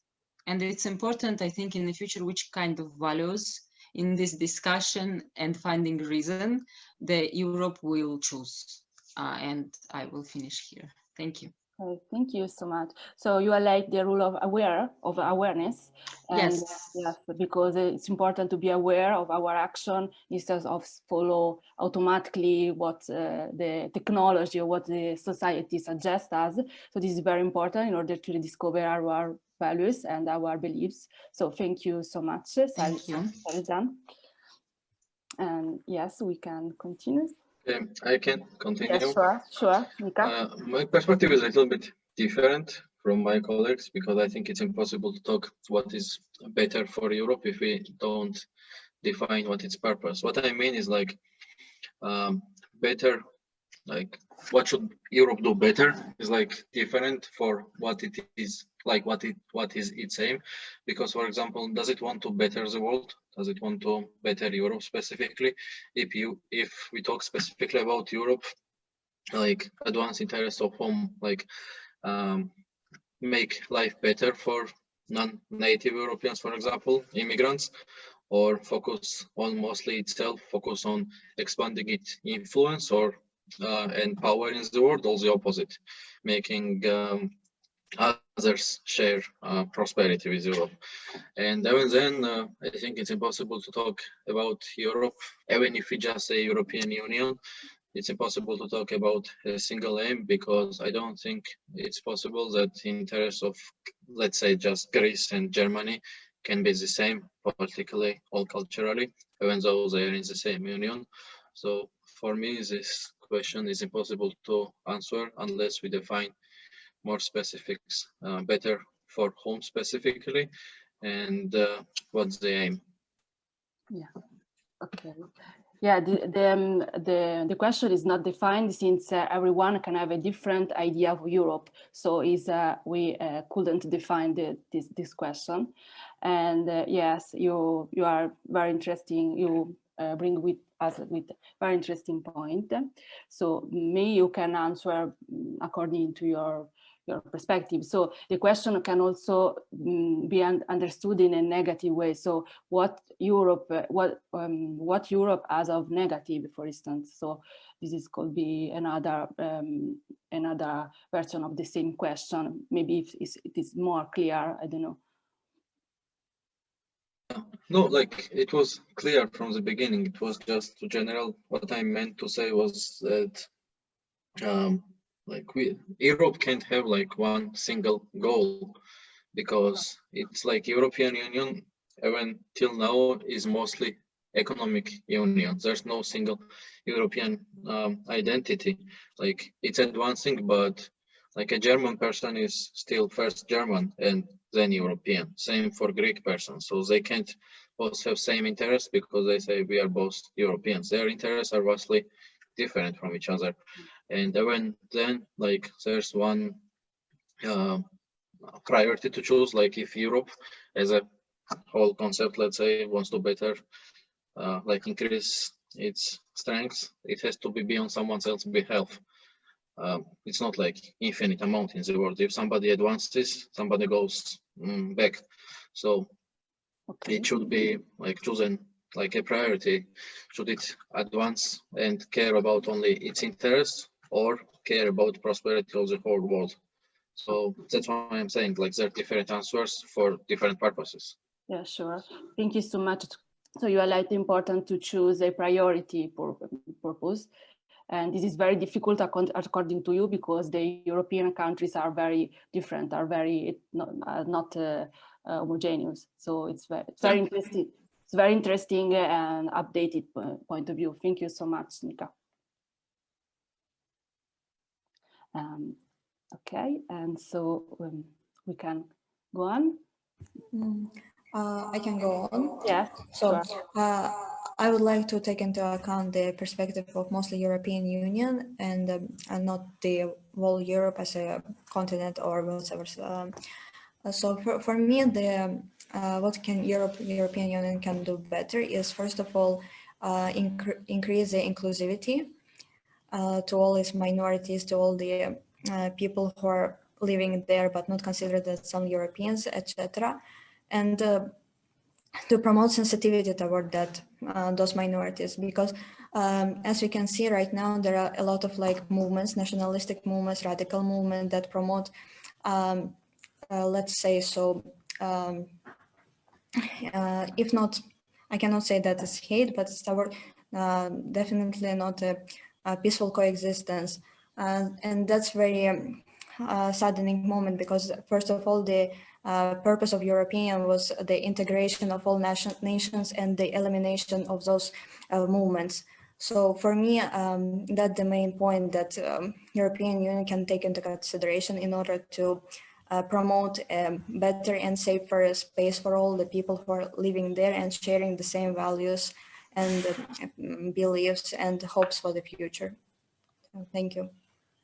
And it's important, I think, in the future, which kind of values in this discussion and finding reason the Europe will choose. And I will finish here. Thank you. Okay, thank you so much. So you are like the rule of awareness. And yes, because it's important to be aware of our action instead of follow automatically what the technology or what the society suggests us. So this is very important in order to rediscover our values and our beliefs. So thank you so much, Sarizan. And yes, we can continue. Okay, I can continue. Yes, sure, Mika. My perspective is a little bit different from my colleagues because I think it's impossible to talk what is better for Europe if we don't define what its purpose. What I mean is like better, like what should Europe do better is like different for what it is, like what is its aim. Because for example, does it want to better the world? Does it want to better Europe specifically? If we talk specifically about Europe, like advance interests of home, like make life better for non-native Europeans, for example, immigrants, or focus on mostly itself, focus on expanding its influence or and power in the world, or the opposite, making others share prosperity with Europe. And even then, I think it's impossible to talk about Europe, even if we just say European Union. It's impossible to talk about a single aim because I don't think it's possible that interests of, let's say, just Greece and Germany can be the same politically or culturally, even though they are in the same union. So for me, this question is impossible to answer unless we define more specifics, better for whom specifically, and what's the aim. Yeah. Okay. Yeah, the question is not defined since everyone can have a different idea of Europe. So we couldn't define this question. And yes, you are very interesting. You bring with us with very interesting point. So maybe you can answer according to your perspective. So the question can also be understood in a negative way. So what Europe as of negative, for instance. So this could be another version of the same question. Maybe if it is more clear, I don't know. No, like it was clear from the beginning. It was just general. What I meant to say was that like Europe can't have like one single goal because it's like European Union even till now is mostly economic union. There's no single European identity. Like it's advancing, but like a German person is still first German and then European. Same for Greek persons. So they can't both have same interests because they say we are both Europeans. Their interests are vastly different from each other. And even then, like there's one priority to choose, like if Europe as a whole concept, let's say, wants to better like increase its strengths, it has to be on someone else's behalf. It's not like infinite amount in the world. If somebody advances, somebody goes back. So it should be like chosen like a priority. Should it advance and care about only its interests or care about prosperity of the whole world? So that's why I'm saying like there are different answers for different purposes. Yeah, sure. Thank you so much. So you highlight the importance to choose a priority purpose. And this is very difficult according to you because the European countries are very different, are very not homogeneous. So it's very interesting. It's very interesting and updated point of view. Thank you so much, Nika. Okay, and so we can go on. I can go on. Yeah. So sure. I would like to take into account the perspective of mostly European Union and not the whole Europe as a continent or whatever. So for me, the what can European Union can do better is first of all increase the inclusivity to all its minorities, to all the people who are living there but not considered as some Europeans, etc. And to promote sensitivity toward that those minorities, because as we can see right now, there are a lot of like movements, nationalistic movements, radical movements that promote, let's say so, if not, I cannot say that it's hate, but it's toward definitely not a peaceful coexistence, and that's very saddening moment because first of all the purpose of European was the integration of all nations and the elimination of those movements. So for me, that's the main point that European Union can take into consideration in order to promote a better and safer space for all the people who are living there and sharing the same values and beliefs and hopes for the future. Thank you.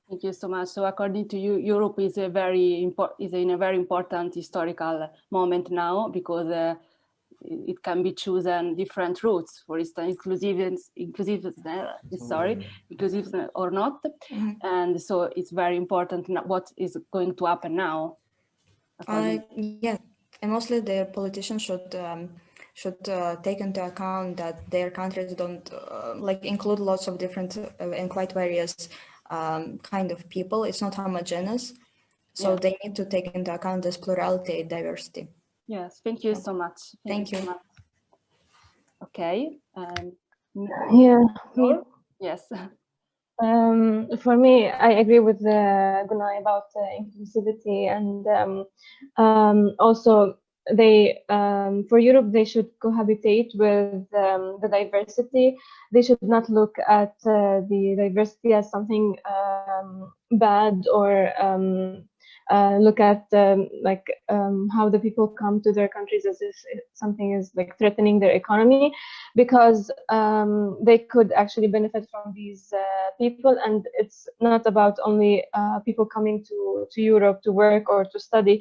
Thank you so much. So according to you, Europe is in a very important historical moment now because it can be chosen different routes. For instance, inclusive or not. Mm-hmm. And so it's very important what is going to happen now. Yeah, and mostly the politicians should take into account that their countries don't like include lots of different and quite various kind of people. It's not homogeneous, so they need to take into account this plurality, diversity. Yes, thank you so much. Thank you. So much. Okay. Yeah. Yes. For me, I agree with Gunay about inclusivity, and also they for Europe they should cohabitate with the diversity. They should not look at the diversity as something bad or look at how the people come to their countries as if something is like threatening their economy, because they could actually benefit from these people, and it's not about only people coming to Europe to work or to study.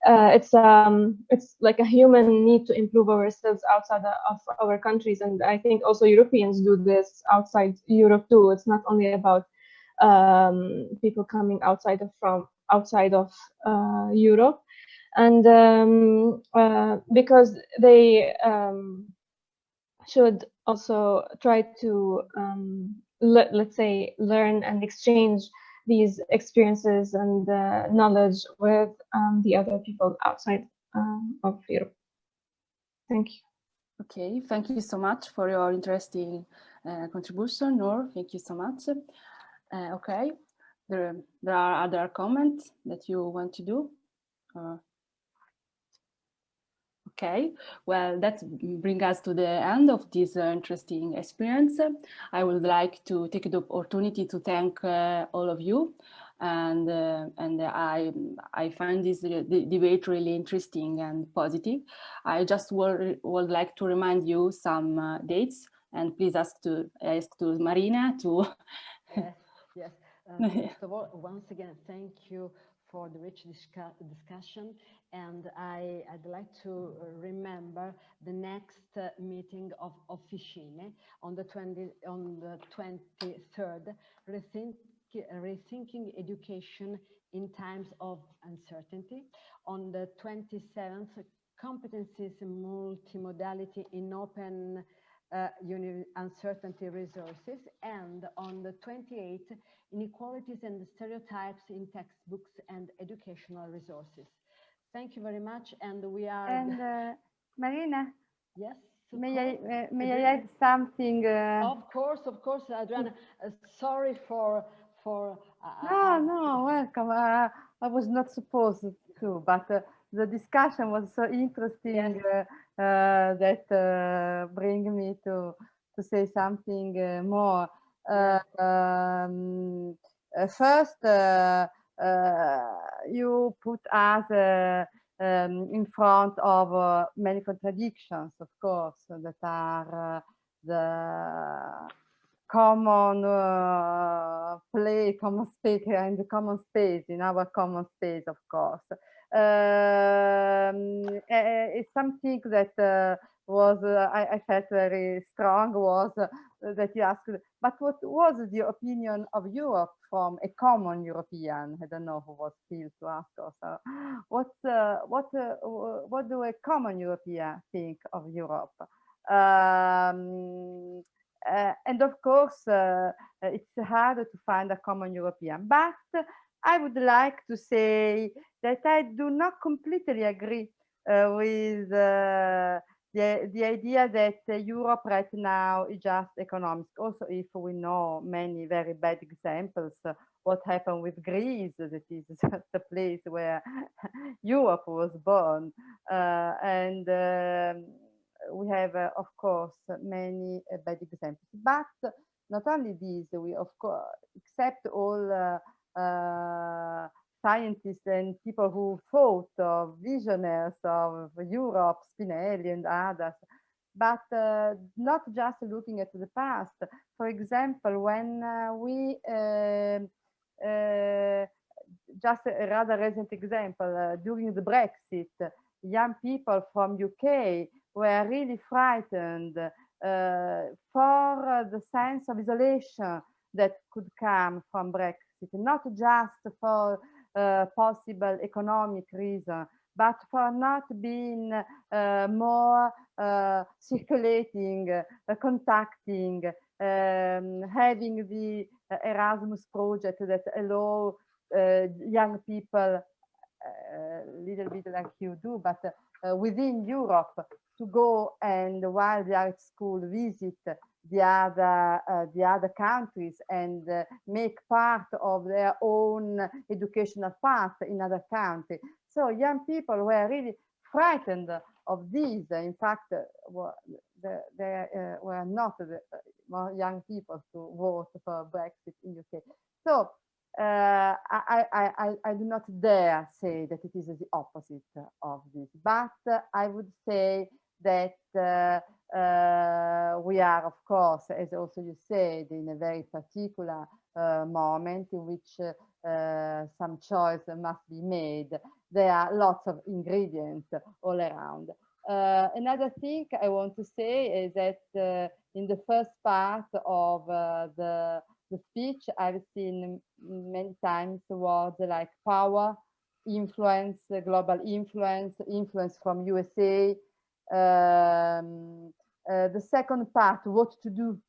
It's like a human need to improve ourselves outside of our countries, and I think also Europeans do this outside Europe too. It's not only about people coming outside of Europe, and because they should also try to let's say learn and exchange these experiences and knowledge with the other people outside of Europe. Thank you. Okay, thank you so much for your interesting contribution, Noor. Thank you so much. Okay, there are other comments that you want to do? Okay, well, that brings us to the end of this interesting experience. I would like to take the opportunity to thank all of you, and I find this debate really interesting and positive. I just would like to remind you some dates, and please ask to Marina to. Yes, yes. First of all, once again, thank you for the rich discussion, and I'd like to remember the next meeting of Officina on the 23rd, rethinking education in times of uncertainty. On the 27th, competencies multimodality in open uncertainty resources, and on the 28th, inequalities and stereotypes in textbooks and educational resources. Thank you very much, and we are. And Marina. Yes. May I add something? Of course, Adriana. Sorry for. No, welcome. I was not supposed to, but the discussion was so interesting. Yes. That bring me to say something more. First, you put us in front of many contradictions, of course, that are the common common space in the common space, in our common space, of course. It's something that was I felt very strong was that you asked, but what was the opinion of Europe from a common European? I don't know who was still to ask us. What do a common European think of Europe? And of course, it's hard to find a common European, but I would like to say that I do not completely agree with the idea that Europe right now is just economic. Also, if we know many very bad examples, what happened with Greece, that is just a place where Europe was born, and we have, of course, many bad examples. But not only these, we of course accept all scientists and people who thought of visionaries of Europe, Spinelli and others, but not just looking at the past. For example, when we just a rather recent example, during the Brexit, young people from UK were really frightened for the sense of isolation that could come from Brexit, not just for possible economic reason, but for not being more circulating, contacting, having the Erasmus project that allow young people, a little bit like you do, but within Europe, to go and while they are at school visit the other countries and make part of their own educational path in other countries. So young people were really frightened of this. In fact, there were not the more young people to vote for Brexit in UK. So I do not dare say that it is the opposite of this, but I would say that we are, of course, as also you said, in a very particular moment in which some choice must be made. There are lots of ingredients all around. Another thing I want to say is that in the first part of the speech, I've seen many times words like power, influence, global influence, influence from USA. The second part, what to do.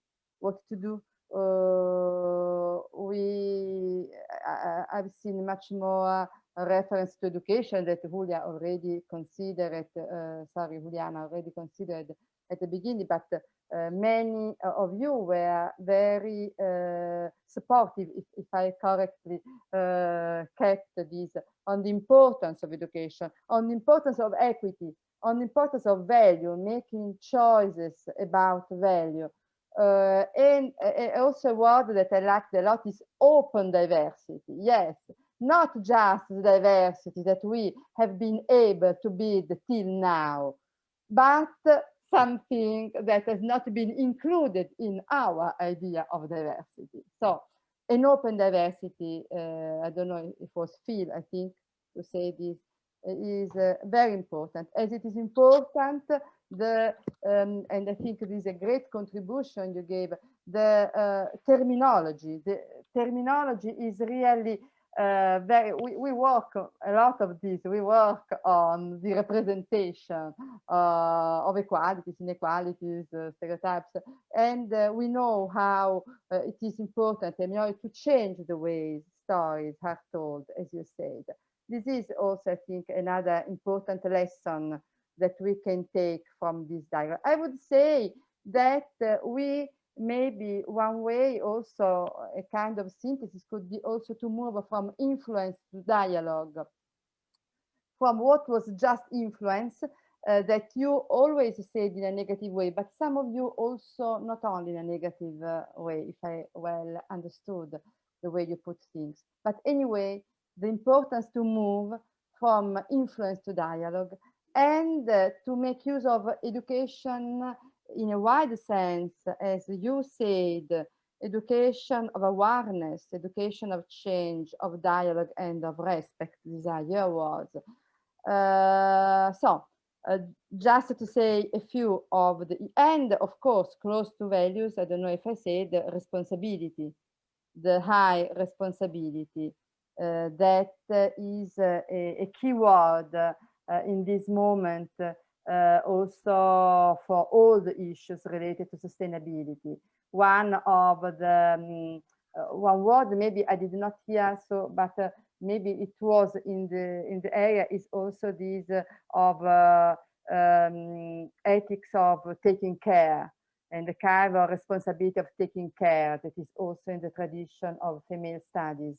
I've seen much more reference to education that Julia already considered, Juliana already considered at the beginning, but many of you were very supportive, if I correctly kept this, on the importance of education, on the importance of equity. on the importance of value, making choices about value. And also a word that I liked a lot is open diversity. Yes, not just the diversity that we have been able to build till now, but something that has not been included in our idea of diversity. So an open diversity, I don't know if it was Phil, I think, to say this, is very important, as it is important and I think it is a great contribution you gave, the terminology. The terminology is really we work a lot of this. We work on the representation of equalities, inequalities, stereotypes, and we know how it is important to change the way stories are told, as you said. This is also, I think, another important lesson that we can take from this dialogue. I would say that we maybe one way also a kind of synthesis could be also to move from influence to dialogue, from what was just influence that you always said in a negative way, but some of you also not only in a negative way, if I well understood the way you put things. But anyway, the importance to move from influence to dialogue and to make use of education in a wide sense, as you said, education of awareness, education of change, of dialogue, and of respect. These are your words. Just to say a few of the, and of course, close to values, I don't know if I said responsibility, the high responsibility. That is a key word in this moment, also for all the issues related to sustainability. One of the one word maybe I did not hear, so but maybe it was in the area is also this of ethics of taking care, and the kind of responsibility of taking care that is also in the tradition of female studies.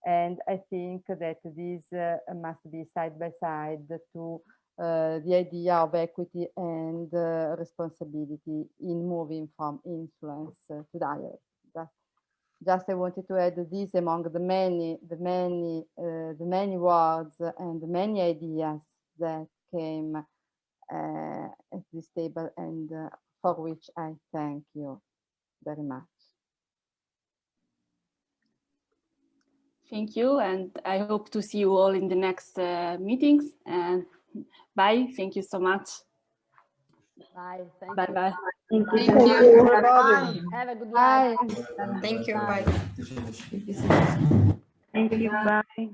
And I think that this must be side by side to the idea of equity and responsibility in moving from influence to dialogue. Just I wanted to add this among the many words and the many ideas that came at this table, and for which I thank you very much. Thank you, and I hope to see you all in the next meetings. And bye. Thank you so much. Bye. Thank bye. You. Bye. Bye. Thank you, everybody. Have a good life. Thank you. Bye. Thank you. Bye.